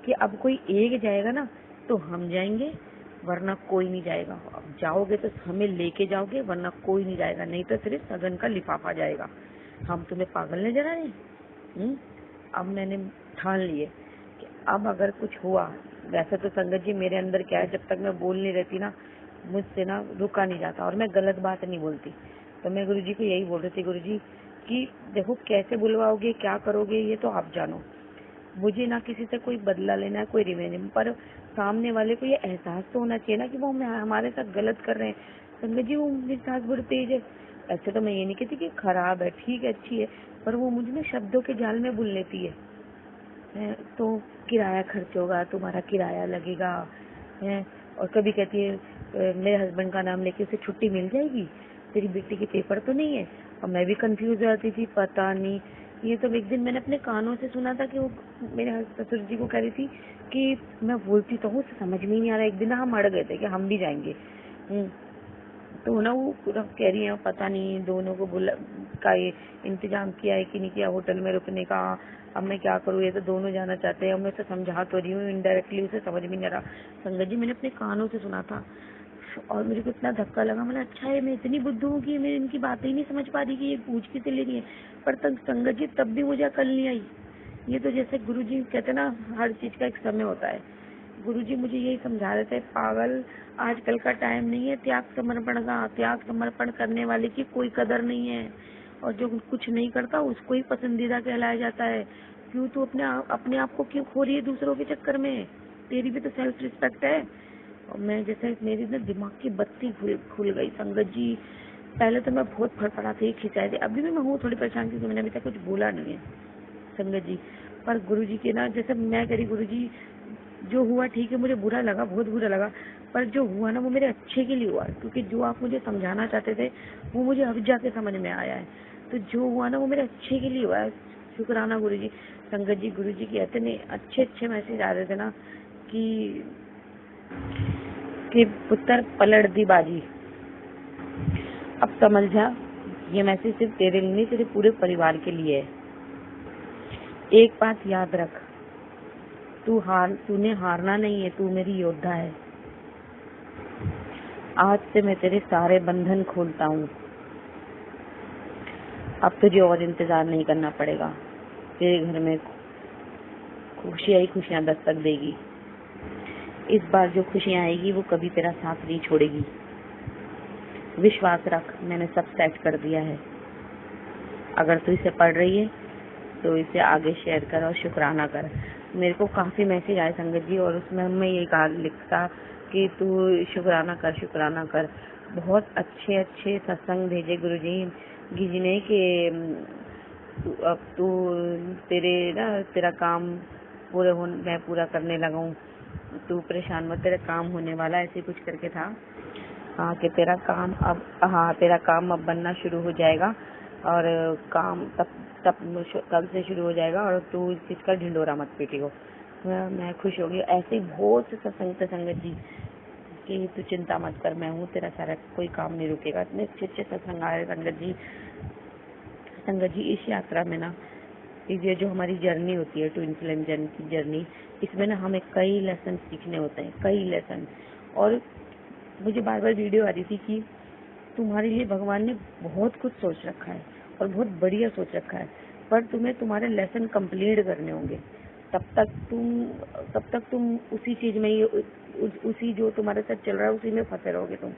कि अब कोई एक जाएगा ना तो हम जाएंगे, वरना कोई नहीं जाएगा। अब जाओगे तो हमें लेके जाओगे, वरना कोई नहीं जाएगा, नहीं तो सिर्फ सगन का लिफाफा जाएगा। हम तुम्हें पागल नजर आ रहे हैं? अब मैंने ठान लिए कि अब अगर कुछ हुआ, वैसे तो संगत जी मेरे अंदर क्या है, जब तक मैं बोल नहीं रहती ना, मुझसे ना रुका नहीं जाता और मैं गलत बात नहीं बोलती। तो मैं गुरुजी को यही बोल रही थी, गुरुजी कि देखो कैसे बुलवाओगे, क्या करोगे, ये तो आप जानो। मुझे ना किसी से कोई बदला लेना है, कोई रिवेंज, पर सामने वाले को ये एहसास तो होना चाहिए ना कि वो हमारे साथ गलत कर रहे हैं। संगत जी वो मेरी सास बड़ी तेज है। ऐसे तो मैं ये नहीं कहती कि खराब है, ठीक है, अच्छी है, पर वो मुझे ना शब्दों के जाल में बुल लेती है। तो किराया खर्च होगा, तुम्हारा किराया लगेगा है, और कभी कहती है मेरे हस्बैंड का नाम लेके उसे छुट्टी मिल जाएगी, तेरी बेटी के पेपर तो नहीं है। और मैं भी कंफ्यूज हो जाती थी, पता नहीं। ये तो एक दिन मैंने अपने कानों से सुना था कि वो मेरे ससुर जी को कह रही थी कि मैं बोलती तो हूँ, समझ में ही नहीं आ रहा। एक दिन हम अड़ गए थे कि हम भी जाएंगे। तो ना वो कह रही है पता नहीं दोनों को बुला का ये इंतजाम किया है कि नहीं किया होटल में रुकने का। अब मैं क्या करूँ, ये तो दोनों जाना चाहते हैं, मैं उसे समझा तो रही हूँ इनडायरेक्टली, उसे समझ में नहीं आ रहा। संगत जी मैंने अपने कानों से सुना था और मुझे को इतना धक्का लगा। मैंने अच्छा है मैं इतनी बुद्धू हूँ कि मैं इनकी बातें ही नहीं समझ पा रही कि ये पूछ के ले रही है। पर संगत जी तब भी मुझे अकल नहीं आई। ये तो जैसे गुरु जी कहते ना, हर चीज का एक समय होता है। गुरुजी मुझे यही समझा रहे थे, पागल आजकल का टाइम नहीं है त्याग समर्पण का। त्याग समर्पण करने वाले की कोई कदर नहीं है, और जो कुछ नहीं करता उसको ही पसंदीदा कहलाया जाता है। क्यों तू अपने आप को क्यों खो रही है दूसरों के चक्कर में? तेरी भी तो सेल्फ रिस्पेक्ट है। और मैं जैसे मेरी ना दिमाग की बत्ती खुल गई संगत जी। पहले तो मैं बहुत फड़फड़ा थी, खिंचाई थी, अभी भी मैं हूँ थोड़ी परेशान क्योंकि मैंने अभी तक कुछ बोला नहीं है संगत जी। पर गुरुजी के ना जैसे मैं कह रही, गुरुजी जो हुआ ठीक है, मुझे बुरा लगा, बहुत बुरा लगा, पर जो हुआ ना वो मेरे अच्छे के लिए हुआ, क्योंकि जो आप मुझे समझाना चाहते थे वो मुझे अब जाके समझ में आया है। तो जो हुआ ना वो मेरे अच्छे के लिए हुआ है। शुक्राना गुरुजी। संगत जी गुरुजी की इतने अच्छे अच्छे मैसेज आ रहे थे ना कि पुत्र पलट दी बाजी। अब समझ जा, ये मैसेज सिर्फ तेरे लिए नहीं, तेरे पूरे परिवार के लिए है। एक बात याद रख, तूने हारना नहीं है, तू मेरी योद्धा है। आज से मैं तेरे सारे बंधन खोलता हूँ। अब तुझे और इंतजार नहीं करना पड़ेगा। तेरे घर में खुशियां ही खुशियां दस्तक देगी। इस बार जो खुशियां आएगी वो कभी तेरा साथ नहीं छोड़ेगी। विश्वास रख, मैंने सब सेट कर दिया है। अगर तू इसे पढ़ रही है तो इसे आगे शेयर कर और शुक्राना कर। मेरे को काफी मैसेज आए संगत जी, और उसमें मैं ये कहा लिखता कि तू शुक्राना कर, शुक्राना कर। बहुत अच्छे अच्छे सत्संग भेजे गुरुजी ने कि अब तू तेरा काम मैं पूरा करने लगा हूँ, तू परेशान मत, तेरा काम होने वाला, ऐसे कुछ करके था। हाँ कि तेरा काम अब बनना शुरू हो जाएगा, और काम तब कल से शुरू हो जाएगा, और तू इस चीज का ढिंडोरा मत पीटी हो। मैं खुश हो गई। ऐसे बहुत से सत्संग थे संगत जी कि तू चिंता मत कर, मैं हूँ, तेरा सारा कोई काम नहीं रुकेगा। इतने अच्छे अच्छे सत्संग आ रहे संगत जी। इस यात्रा में ना, ये जो हमारी जर्नी होती है, ट्विन फ्लेम की जर्नी, इसमें ना हमें कई लेसन सीखने होते हैं, कई लेसन। और मुझे बार बार वीडियो आ रही थी कि तुम्हारे लिए भगवान ने बहुत कुछ सोच रखा है और बहुत बढ़िया सोच रखा है, पर तुम्हें तुम्हारे लेसन कंप्लीट करने होंगे। तब तक तुम उसी चीज में ही, उसी जो तुम्हारे साथ चल रहा है उसी में फंसे रहोगे तुम।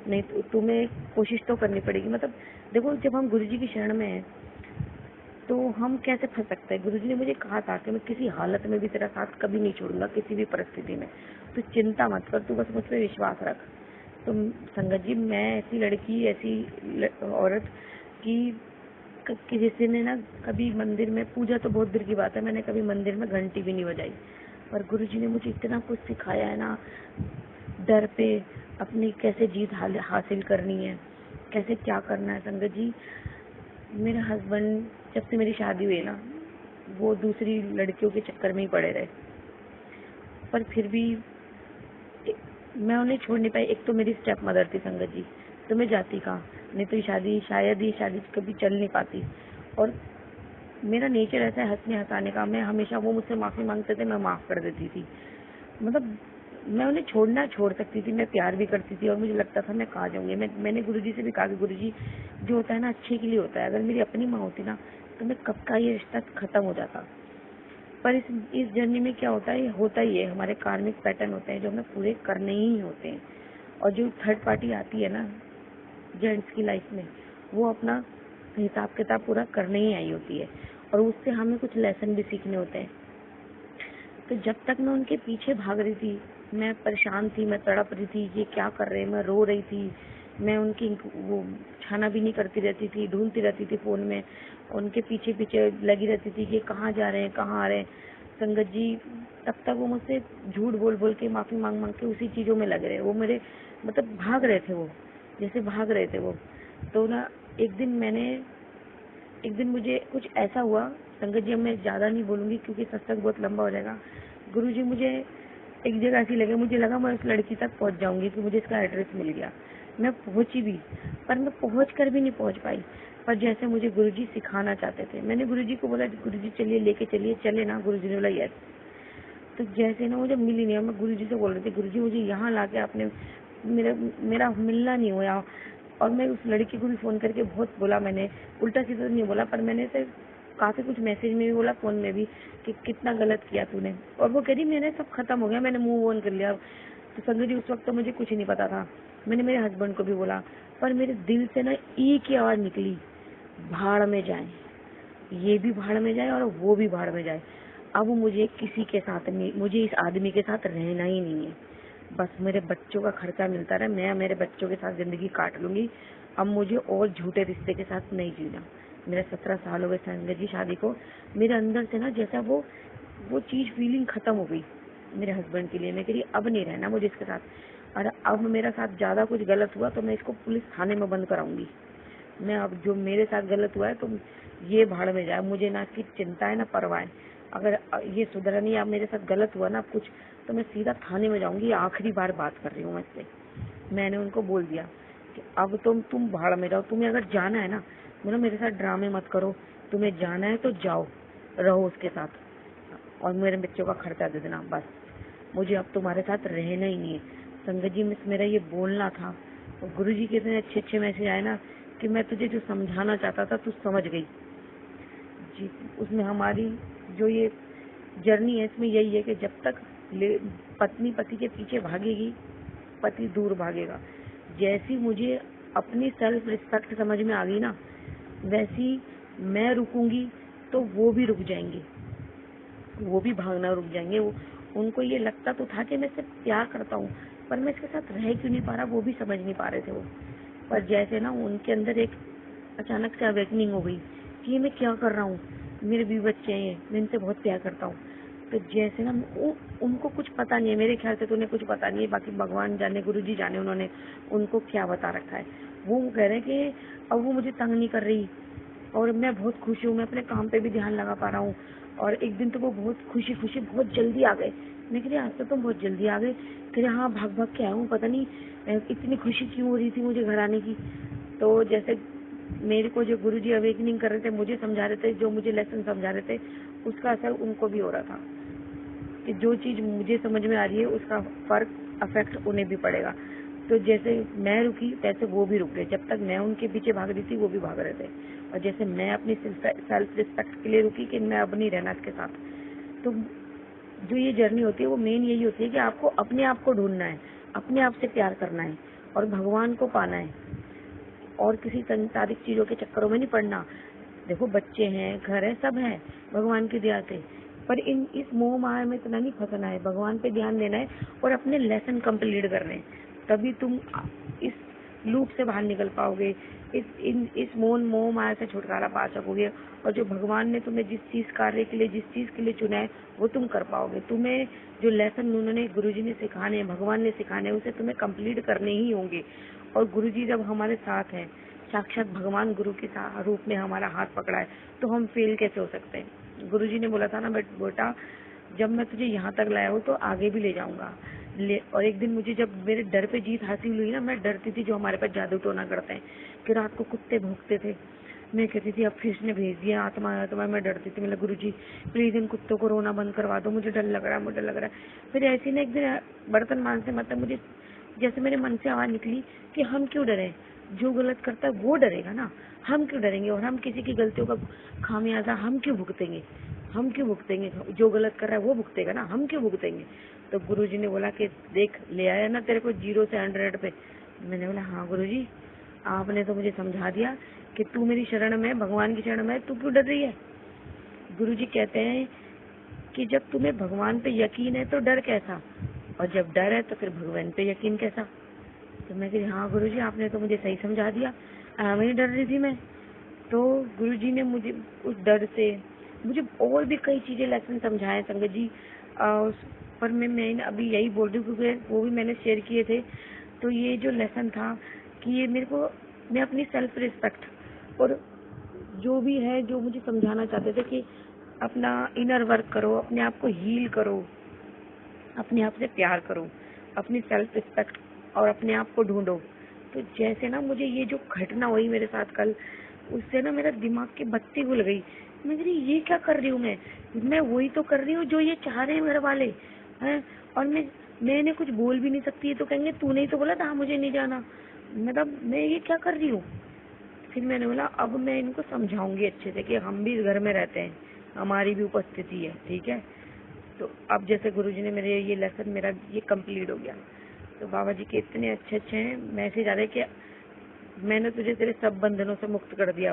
नहीं तो तुम्हें कोशिश तो करनी पड़ेगी। मतलब देखो, जब हम गुरुजी की शरण में हैं तो हम कैसे फंस सकते हैं? गुरुजी ने मुझे कहा था कि मैं किसी हालत में भी तेरा साथ कभी नहीं छोड़ूंगा, किसी भी परिस्थिति में। तो चिंता मत कर, तू बस मुझ पर विश्वास रख। तो संगत जी, मैं ऐसी लड़की, ऐसी औरत कि जिसने ने ना कभी मंदिर में, पूजा तो बहुत दूर की बात है, मैंने कभी मंदिर में घंटी भी नहीं बजाई, पर गुरुजी ने मुझे इतना कुछ सिखाया है ना, डर पे अपनी कैसे जीत हासिल करनी है, कैसे क्या करना है। संगत जी, मेरे हस्बैंड जब से मेरी शादी हुई ना, वो दूसरी लड़कियों के चक्कर में ही पड़े रहे, पर फिर भी मैं उन्हें छोड़ नहीं पाई। एक तो मेरी स्टेप मदर थी संगत जी, तो मैं जाती कहाँ, नहीं तो शायद ये शादी कभी चल नहीं पाती। और मेरा नेचर ऐसा है हंसने हंसाने का, मैं हमेशा, वो मुझसे माफ़ी मांगते थे, मैं माफ़ कर देती थी। मतलब मैं उन्हें छोड़ना छोड़ सकती थी, मैं प्यार भी करती थी और मुझे लगता था मैं कहाँ जाऊँगी। मैंने गुरुजी से भी कहा कि गुरुजी, जो होता है ना अच्छे के लिए होता है, अगर मेरी अपनी माँ होती ना तो मैं कब का ये रिश्ता खत्म हो जाता। पर इस जर्नी में क्या होता है, होता ही है, हमारे कार्मिक पैटर्न होते हैं जो हमें पूरे करने ही होते हैं। और जो थर्ड पार्टी आती है ना जेंट्स की लाइफ में, वो अपना हिसाब किताब पूरा करने ही आई होती है और उससे हमें कुछ लेसन भी सीखने होते हैं। तो जब तक मैं उनके पीछे भाग रही थी, मैं परेशान थी, मैं तड़प रही थी, ये क्या कर रहे हैं, मैं रो रही थी, मैं उनकी वो छानाबीनी करती रहती थी, ढूंढती रहती थी फोन में, उनके पीछे पीछे लगी रहती थी कि कहाँ जा रहे हैं, कहाँ आ रहे हैं संगत जी। तब तक वो मुझसे झूठ बोल बोल के, माफी मांग मांग के उसी चीजों में लग रहे, वो मेरे मतलब भाग रहे थे, वो जैसे भाग रहे थे वो। तो ना एक दिन मुझे कुछ ऐसा हुआ संगत जी, अब मैं ज्यादा नहीं बोलूंगी क्योंकि सत्संग बहुत लंबा हो जाएगा। गुरुजी मुझे एक जगह ऐसी लगे, मुझे लगा मैं उस लड़की तक पहुंच जाऊंगी कि मुझे इसका एड्रेस मिल गया। मैं पहुंची भी, पर मैं पहुंच कर भी नहीं पहुंच पाई। पर जैसे मुझे गुरुजी सिखाना चाहते थे, मैंने गुरुजी को बोला गुरुजी चलिए लेके चलिए, चले ना, गुरुजी ने बोला यस। तो जैसे ना मुझे मिली नहीं, मैं गुरुजी से बोल रही थी गुरुजी मुझे यहाँ लाके आपने मेरा मिलना नहीं हुआ। और मैं उस लड़की को भी फोन करके बहुत बोला, मैंने उल्टा सीधा नहीं बोला, पर मैंने से काफी कुछ मैसेज में भी बोला, फोन में भी, कि कितना गलत किया तूने। और वो कह रही मैंने सब खत्म हो गया, मैंने मूव ऑन कर लिया। तो संजू जी उस वक्त तो मुझे कुछ नहीं पता था। मैंने मेरे हस्बैंड को भी बोला, पर मेरे दिल से ना एक ही आवाज निकली, भाड़ में जाए, ये भी भाड़ में जाए और वो भी भाड़ में जाए। अब मुझे किसी के साथ नहीं, मुझे इस आदमी के साथ रहना ही नहीं है। बस मेरे बच्चों का खर्चा मिलता रहे, मैं मेरे बच्चों के साथ जिंदगी काट लूंगी। अब मुझे और झूठे रिश्ते के साथ नहीं जीना। मेरे 17 साल हो गए संगत जी शादी को। मेरे अंदर से ना जैसा वो चीज फीलिंग खत्म हो गई मेरे हस्बैंड के लिए। मैं कह रही अब नहीं रहना मुझे इसके साथ, और अब मेरा साथ ज्यादा कुछ गलत हुआ तो मैं इसको पुलिस थाने में बंद कराऊंगी। मैं अब जो मेरे साथ गलत हुआ है तो ये भाड़ में जाए, मुझे ना इसकी चिंता है ना परवाह है। अगर ये सुधरा नहीं, अब मेरे साथ गलत हुआ ना कुछ, तो मैं सीधा थाने में जाऊंगी। आखिरी बार बात कर रही हूँ मैं इससे। मैंने उनको बोल दिया कि अब तुम भाड़ में जाओ, तुम्हें अगर जाना है ना, बोलो मेरे साथ ड्रामे मत करो, तुम्हें जाना है तो जाओ, रहो उसके साथ और मेरे बच्चों का खर्चा दे देना, बस मुझे अब तुम्हारे साथ रहना ही नहीं है। संगत जी मेरा ये बोलना था, और गुरु जी के इतने अच्छे अच्छे मैसेज आए ना कि मैं तुझे जो समझाना चाहता था तू समझ गई जी। उसमें हमारी जो ये जर्नी है इसमें यही है कि जब तक पत्नी पति के पीछे भागेगी, पति दूर भागेगा। जैसी मुझे अपनी सेल्फ रिस्पेक्ट समझ में आ गई ना, वैसी मैं रुकूंगी तो वो भी रुक जाएंगे, वो भी भागना रुक जाएंगे। उनको ये लगता तो था कि मैं इससे प्यार करता हूँ, पर मैं इसके साथ रह क्यों नहीं पा रहा, वो भी समझ नहीं पा रहे थे वो। पर जैसे ना उनके अंदर एक अचानक से अवेकनिंग हो गई कि ये मैं क्या कर रहा हूँ, मेरे भी बच्चे हैं, मैं इनसे बहुत प्यार करता हूँ। तो जैसे ना उनको कुछ पता नहीं है, मेरे ख्याल से तो उन्हें कुछ पता नहीं है, बाकी भगवान जाने, गुरुजी जाने उन्होंने उनको क्या बता रखा है। वो कह रहे हैं कि अब वो मुझे तंग नहीं कर रही और मैं बहुत खुश हूँ, मैं अपने काम पे भी ध्यान लगा पा रहा हूँ। और एक दिन तो वो बहुत खुशी खुशी बहुत जल्दी आ गए। मैं कह रही आज तो तुम बहुत जल्दी आ गए। कह रहे हाँ भाग भाग के आया हूँ, पता नहीं इतनी खुशी क्यों हो रही थी मुझे घर आने की। तो जैसे मेरे को जो गुरुजी अवेकनिंग कर रहे थे, मुझे समझा रहे थे, जो मुझे लेसन समझा रहे थे, उसका असर उनको भी हो रहा था कि जो चीज मुझे समझ में आ रही है उसका फर्क अफेक्ट उन्हें भी पड़ेगा। तो जैसे मैं रुकी वैसे वो भी रुक गए। जब तक मैं उनके पीछे भाग रही थी वो भी भाग रहे थे, और जैसे मैं अपनी सेल्फ रिस्पेक्ट के लिए रुकी कि मैं अब नहीं रहना इसके साथ। तो जो ये जर्नी होती है वो मेन यही होती है कि आपको अपने आप को ढूंढना है, अपने आप से प्यार करना है और भगवान को पाना है, और किसी संसारिक चीजों के चक्करों में नहीं पड़ना। देखो बच्चे हैं, घर है, सब है भगवान की दया से, पर इस मोह माया में इतना नहीं फंसना है, भगवान पे ध्यान देना है और अपने लेसन कंप्लीट करने हैं। तभी तुम इस लूप से बाहर निकल पाओगे, इस मोह माया से छुटकारा पा सकोगे, और जो भगवान ने तुम्हें जिस चीज कार्य के लिए, जिस चीज के लिए चुना है वो तुम कर पाओगे। तुम्हें जो लेसन उन्होंने गुरुजी ने सिखाने हैं, भगवान ने सिखाने हैं, उसे तुम्हें कंप्लीट करने ही होंगे। और गुरुजी जब हमारे साथ हैं, साक्षात भगवान गुरु के रूप में हमारा हाथ पकड़ा है, तो हम फेल कैसे हो सकते हैं। गुरुजी ने बोला था ना बेटा, जब मैं तुझे यहाँ तक लाया हूँ तो आगे भी ले जाऊंगा, और एक दिन मुझे जब मेरे डर पे जीत हासिल हुई ना, मैं डरती थी जो हमारे पास जादू टोना करते हैं कि रात को कुत्ते भौंकते थे, मैं कहती थी अब फिर ने भेज दिया आत्मा आत्मा। मैं डरती थी, मतलब गुरुजी प्लीज इन कुत्तों को रोना बंद करवा दो, मुझे डर लग रहा है, मुझे डर लग रहा है। फिर ऐसी ना एक दिन बर्तन मांजते मतलब मुझे जैसे मेरे मन से आवाज निकली कि हम क्यों डरे, जो गलत करता है वो डरेगा ना, हम क्यों डरेंगे, और हम किसी की गलतियों का खामियाजा हम क्यों भुगतेंगे, हम क्यों भुगतेंगे, जो गलत कर रहा है वो भुगतेगा ना, हम क्यों भुगतेंगे। तो गुरुजी ने बोला कि देख ले आया ना तेरे को 0 से 100 पे। मैंने बोला हाँ गुरुजी, आपने तो मुझे समझा दिया कि तू मेरी शरण में, भगवान की शरण में, तू क्यों डर रही है। गुरुजी कहते हैं कि जब तुम्हें भगवान पे यकीन है तो डर कैसा, और जब डर है तो फिर भगवान पे यकीन कैसा। तो मैं कही हाँ गुरुजी आपने तो मुझे सही समझा दिया, मैं डर रही थी मैं। तो गुरुजी ने मुझे उस डर से मुझे और भी कई चीजें लेसन समझाए संगत जी, पर मैं अभी यही बोल रही हूँ क्योंकि वो भी मैंने शेयर किए थे। तो ये जो लेसन था कि ये मेरे को, मैं अपनी सेल्फ रिस्पेक्ट और जो भी है जो मुझे समझाना चाहते थे कि अपना इनर वर्क करो, अपने आप को हील करो, अपने आप से प्यार करो, अपनी सेल्फ रिस्पेक्ट और अपने आप को ढूंढो। तो जैसे ना मुझे ये जो घटना हुई मेरे साथ कल, उससे ना मेरा दिमाग की बत्ती गुल गई। मैं कह रही ये क्या कर रही हूँ, मैं वही तो कर रही हूँ जो ये चाह रहे हैं घर वाले हैं, और मैं इन्हें कुछ बोल भी नहीं सकती। तो कहेंगे तूने ही तो बोला था मुझे नहीं जाना, मतलब मैं ये क्या कर रही हूँ। फिर मैंने बोला अब मैं इनको समझाऊंगी अच्छे से कि हम भी इस घर में रहते हैं, हमारी भी उपस्थिति है, ठीक है। तो अब जैसे गुरुजी ने मेरे ये लेसन मेरा ये कंप्लीट हो गया। तो बाबा जी के इतने अच्छे अच्छे हैं मैसेज आ रहे कि मैंने तुझे तेरे सब बंधनों से मुक्त कर दिया,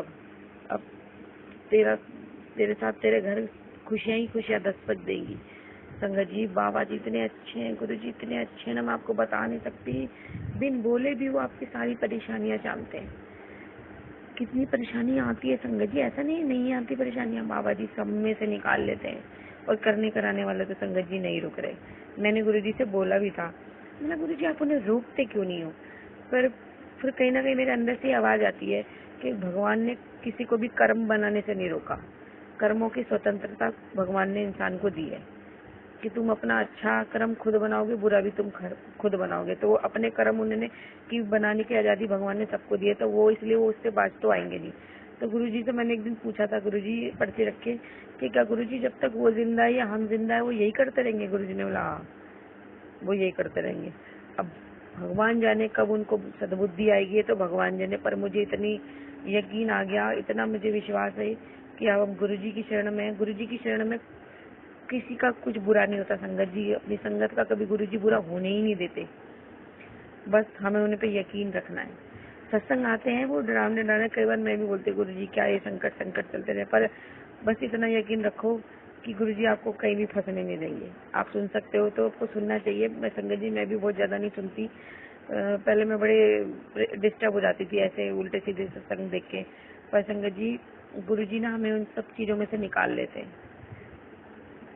अब तेरे साथ तेरे घर खुशियां ही खुशियां दस्तक देंगी। संगत जी बाबा जी इतने अच्छे हैं, गुरु जी इतने अच्छे हैं ना, मैं आपको बता नहीं सकती। बिन बोले भी वो आपकी सारी परेशानियां जानते हैं। कितनी परेशानियां आती है संगत जी, ऐसा नहीं आती परेशानियां, बाबा जी सब में से निकाल लेते हैं। और करने कराने वाले तो संगत जी नहीं रुक रहे। मैंने गुरु जी से बोला भी था, मैंने गुरु जी आप उन्हें रोकते क्यों नहीं हो, पर फिर कहीं ना कहीं मेरे अंदर से आवाज आती है कि भगवान ने किसी को भी कर्म बनाने से नहीं रोका, कर्मों की स्वतंत्रता भगवान ने इंसान को दी है कि तुम अपना अच्छा कर्म खुद बनाओगे, बुरा भी तुम खुद बनाओगे। तो वो अपने कर्म उन्होंने की बनाने की आजादी भगवान ने सबको दी है, तो वो इसलिए वो उससे बाज तो आएंगे नहीं। तो गुरुजी से मैंने एक दिन पूछा था, गुरुजी पर्ची रख के कि क्या गुरुजी जब तक वो जिंदा है या हम जिंदा है वो यही करते रहेंगे। गुरुजी ने बोला हाँ वो यही करते रहेंगे। अब भगवान जाने कब उनको सद्बुद्धि आएगी तो भगवान जाने, पर मुझे इतनी यकीन आ गया, इतना मुझे विश्वास है कि अब हम गुरुजी की शरण में, गुरुजी की शरण में किसी का कुछ बुरा नहीं होता। संगत जी अपनी संगत का कभी गुरुजी बुरा होने ही नहीं देते, बस हमें उन्हें पे यकीन रखना है। सत्संग आते हैं वो डरावने डरावने, कई बार मैं भी बोलती गुरुजी क्या ये संकट चलते रहे, पर बस इतना यकीन रखो कि गुरुजी आपको कहीं भी फंसने नहीं देंगे। आप सुन सकते हो तो आपको सुनना चाहिए। मैं संगत जी मैं भी बहुत ज्यादा नहीं सुनती, पहले मैं बड़े डिस्टर्ब हो जाती थी ऐसे उल्टे सीधे सत्संग देख के, पर संगत जी गुरुजी ना हमें उन सब चीजों में से निकाल लेते हैं।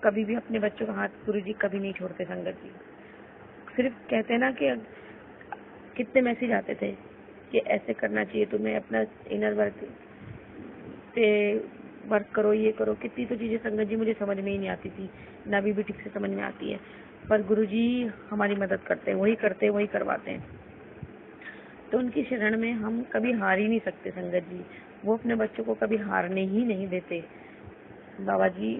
कभी भी अपने बच्चों का हाथ गुरुजी कभी नहीं छोड़ते। संगत जी सिर्फ कहते हैं ना कि कितने मैसेज आते थे कि ऐसे करना चाहिए तुम्हें, अपना इनर वर्क पे वर्क करो, ये करो, कितनी तो चीजें संगत जी मुझे समझ में ही नहीं आती थी, ना भी ठीक से समझ में आती है, पर गुरुजी हमारी मदद करते हैं, वही करते हैं, वही करवाते हैं। तो उनकी शरण में हम कभी हार ही नहीं सकते। संगत जी वो अपने बच्चों को कभी हारने ही नहीं देते। बाबा जी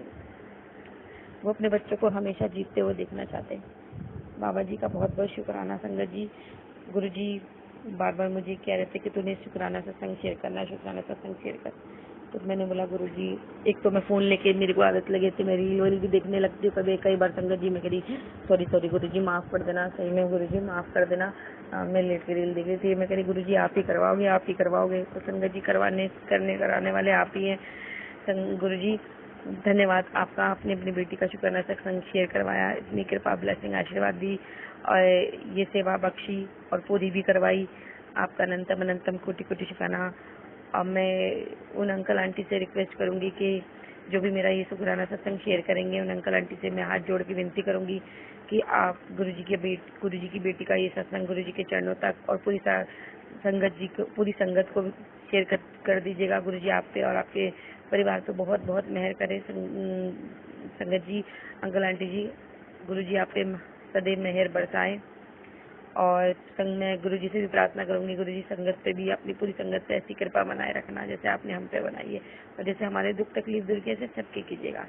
वो अपने बच्चों को हमेशा जीतते हुए देखना चाहते हैं। बाबा जी का बहुत बहुत शुक्राना। संगत जी गुरु जी बार बार मुझे कह रहे थे कि तूने शुक्राना सत्संग शेयर करना, शुक्राना सत्संग शेयर कर। तो मैंने बोला गुरु जी, एक तो मैं फोन लेके मेरे को आदत लगी थी, मैं रील भी देखने लगती हूँ कभी कई बार। संगत जी मैं कह रही सॉरी गुरु जी माफ कर देना, सही में गुरु जी माफ कर देना, मैं लेट के रील देख रही थी। मैं कह रही गुरु जी आप ही करवाओगे। तो संगत जी कराने वाले आप ही हैं। गुरु जी धन्यवाद आपका, आपने अपनी बेटी का शुक्राना सत्संग शेयर करवाया, इतनी कृपा ब्लेसिंग आशीर्वाद दी और ये सेवा बख्शी और पूरी भी करवाई। आपका अनंतम कोटि कोटि शुक्राना। और मैं उन अंकल आंटी से रिक्वेस्ट करूंगी कि जो भी मेरा ये शुक्राना सत्संग शेयर करेंगे, उन अंकल आंटी से मैं हाथ जोड़ के विनती करूंगी कि आप गुरु जी की बेटी का ये सत्संग गुरु जी के चरणों तक और पूरी संगत को शेयर कर दीजिएगा। गुरु जी आप पे और आपके परिवार पे बहुत बहुत मेहर करे। संगत जी, अंकल आंटी जी, गुरु जी आप पे सदैव मेहर बरसाए। और संग में गुरु जी से भी प्रार्थना करूंगी, गुरु जी संगत पे भी, अपनी पूरी संगत पे ऐसी कृपा बनाए रखना जैसे आपने हम पे बनाई है, और जैसे हमारे दुख तकलीफ दूर किए ऐसे सबके कीजिएगा।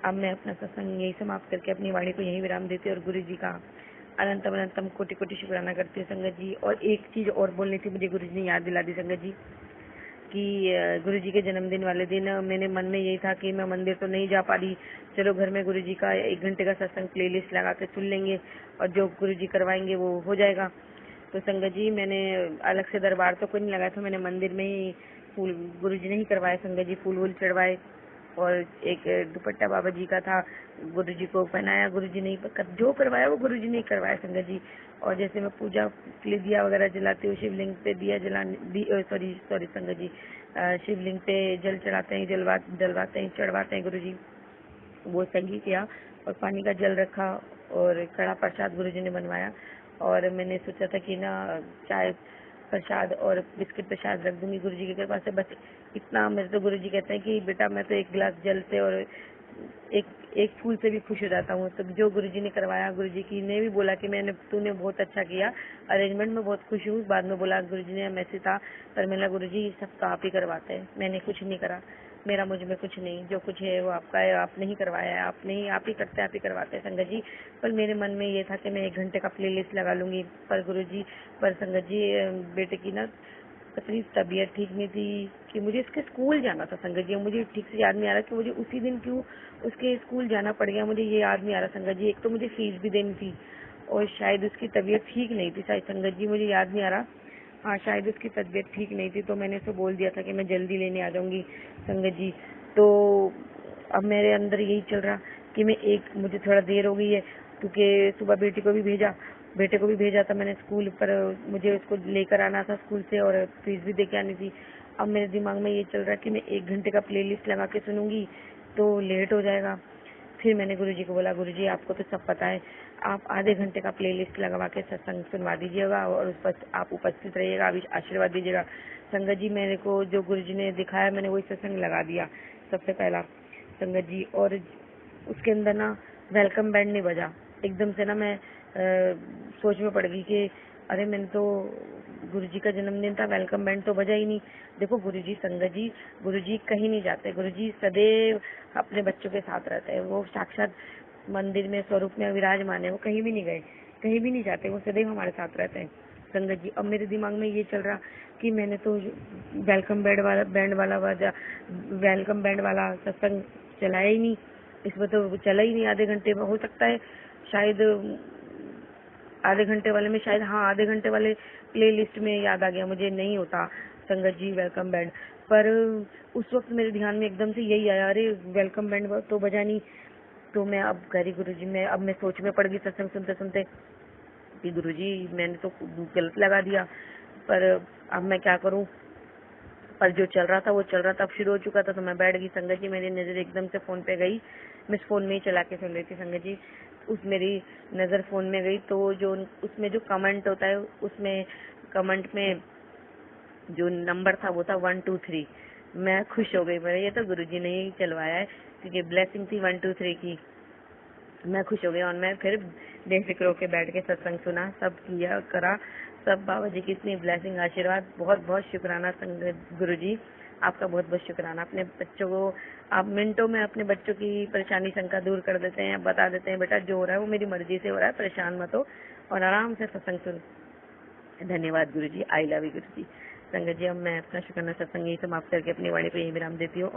अब मैं अपना सत्संग यही समाप्त करके अपनी वाणी को यही विराम देती हूँ और गुरु जी का अनंतम अनंतम कोटि कोटि शुक्राना करती हूँ संगत जी। और एक चीज और बोलनी थी, मुझे गुरु जी ने याद दिला दी संगत जी कि गुरु जी के जन्मदिन वाले दिन मेरे मन में यही था कि मैं मंदिर तो नहीं जा पा रही, चलो घर में गुरु जी का 1 घंटे का सत्संग प्लेलिस्ट लगा के सुन लेंगे और जो गुरु जी करवाएंगे वो हो जाएगा। तो संगत जी मैंने अलग से दरबार तो कोई नहीं लगाया था, मैंने मंदिर में ही फूल गुरु जी ने ही करवाए संगत जी, फूल वूल चढ़वाए और एक दुपट्टा बाबा जी का था, गुरु जी को पहनाया, गुरु जी ने जो करवाया वो गुरु जी ने करवाया संगत जी। और जैसे मैं पूजा के लिए दिया वगैरह जलाती हूँ, शिवलिंग पे दिया सॉरी संगत जी, शिवलिंग पे जल चढ़ाते हैं, डलवाते हैं, चढ़वाते हैं गुरु जी, वो संगी किया और पानी का जल रखा और कड़ा प्रसाद गुरु जी ने बनवाया। और मैंने सोचा था कि ना चाय प्रसाद और बिस्किट प्रसाद रख दूंगी गुरु जी की कृपा से, बस इतना। मेरे तो गुरु जी कहते हैं कि बेटा मैं तो एक गिलास जल से और एक फूल से भी खुश हो जाता हूँ। तो जो गुरु जी ने करवाया, गुरु जी की ने भी बोला कि तूने बहुत अच्छा किया, अरेंजमेंट में बहुत खुश हूँ। बाद में बोला गुरु जी ने मैसेज था, पर मैंने गुरु जी सब तो आप ही करवाते हैं, मैंने कुछ नहीं करा, मेरा मुझ में कुछ नहीं, जो कुछ है वो आपका है, आपने ही करवाया है, आप ही करते हैं, आप ही करवाते हैं संगत जी। पर मेरे मन में ये था कि मैं 1 घंटे का प्ले लिस्ट लगा लूंगी, पर संगत जी बेटे की ना अपनी तबीयत ठीक नहीं थी कि मुझे इसके स्कूल जाना था संगत जी। मुझे ठीक से याद नहीं आ रहा कि मुझे उसी दिन क्यों उसके स्कूल जाना पड़ गया, मुझे ये याद नहीं आ रहा संगत जी। एक तो मुझे फीस भी देनी थी और शायद उसकी तबीयत ठीक नहीं थी, शायद संगत जी मुझे याद नहीं आ रहा, हाँ शायद उसकी तबीयत ठीक नहीं थी। तो मैंने उसे बोल दिया था कि मैं जल्दी लेने आ जाऊंगी संगत जी। तो अब मेरे अंदर यही चल रहा कि मुझे थोड़ा देर हो गई है, क्योंकि सुबह बेटे को भी भेजा था मैंने स्कूल, पर मुझे उसको लेकर आना था स्कूल से और फीस भी दे के आनी थी। अब मेरे दिमाग में ये चल रहा है कि मैं 1 घंटे का प्लेलिस्ट लगा के सुनूंगी तो लेट हो जाएगा। फिर मैंने गुरुजी को बोला, गुरुजी आपको तो सब पता है, आप आधे घंटे का प्लेलिस्ट लगवा के सत्संग सुनवा दीजिएगा और उस पर आप उपस्थित रहिएगा, आशीर्वाद दीजिएगा। संगत जी मेरे को जो गुरुजी ने दिखाया मैंने वही सत्संग लगा दिया सबसे पहला संगत जी। और उसके अंदर ना वेलकम बैंड नहीं बजा, एकदम से ना मैं सोच में पड़ गई कि अरे मैंने तो गुरुजी का जन्मदिन था, वेलकम बैंड तो बजा ही नहीं। देखो गुरुजी संगत जी, गुरुजी कहीं नहीं जाते, गुरुजी सदैव अपने बच्चों के साथ रहते हैं, वो साक्षात मंदिर में स्वरूप में विराजमान है, वो कहीं भी नहीं गए, कहीं भी नहीं जाते, वो सदैव हमारे साथ रहते हैं संगत जी। अब मेरे दिमाग में ये चल रहा कि मैंने तो वेलकम बैंड वाला सत्संग चलाया ही नहीं, इसमें तो चला ही नहीं आधे घंटे में। हो सकता है शायद आधे घंटे वाले में आधे घंटे वाले प्ले लिस्ट में याद आ गया, मुझे नहीं होता संगत जी वेलकम बैंड। पर उस वक्त मेरे ध्यान में एकदम से यही आया, अरे वेलकम बैंड तो बजा नहीं। तो मैं अब कह गुरुजी अब मैं सोच में पड़ गई सत्संग सुनते सुनते कि गुरुजी मैंने तो गलत लगा दिया, पर अब मैं क्या करूं। पर जो चल रहा था वो चल रहा था, अब शुरू हो चुका था तो मैं बैठ गई संगत जी। मेरी नजर एकदम से फोन पे गई, मैं फोन में ही चला के सुन रही थी संगत जी, मेरी नजर फोन में गई तो जो उसमें जो कमेंट होता है, उसमें कमेंट में जो नंबर था वो था 1 2 3। मैं खुश हो गई, मेरे ये तो गुरुजी ने ही चलवाया है, क्योंकि ब्लेसिंग थी 1 2 3 की। मैं खुश हो गई और मैं फिर बेफिक्र होकर बैठ के सत्संग सुना, सब किया करा, सब बाबा जी की इतनी ब्लेसिंग आशीर्वाद, बहुत बहुत शुक्राना गुरुजी, आपका बहुत बहुत शुक्राना। अपने बच्चों को आप मिनटों में अपने बच्चों की परेशानी शंका दूर कर देते हैं, बता देते हैं बेटा जो हो रहा है वो मेरी मर्जी से हो रहा है, परेशान मत हो और आराम से सत्संग सुन। धन्यवाद गुरुजी, आई लव यू गुरुजी। संगत जी अब मैं अपना शुक्राना सत्संग यही समाप्त करके अपनी वाणी पे यही विराम देती हूँ। और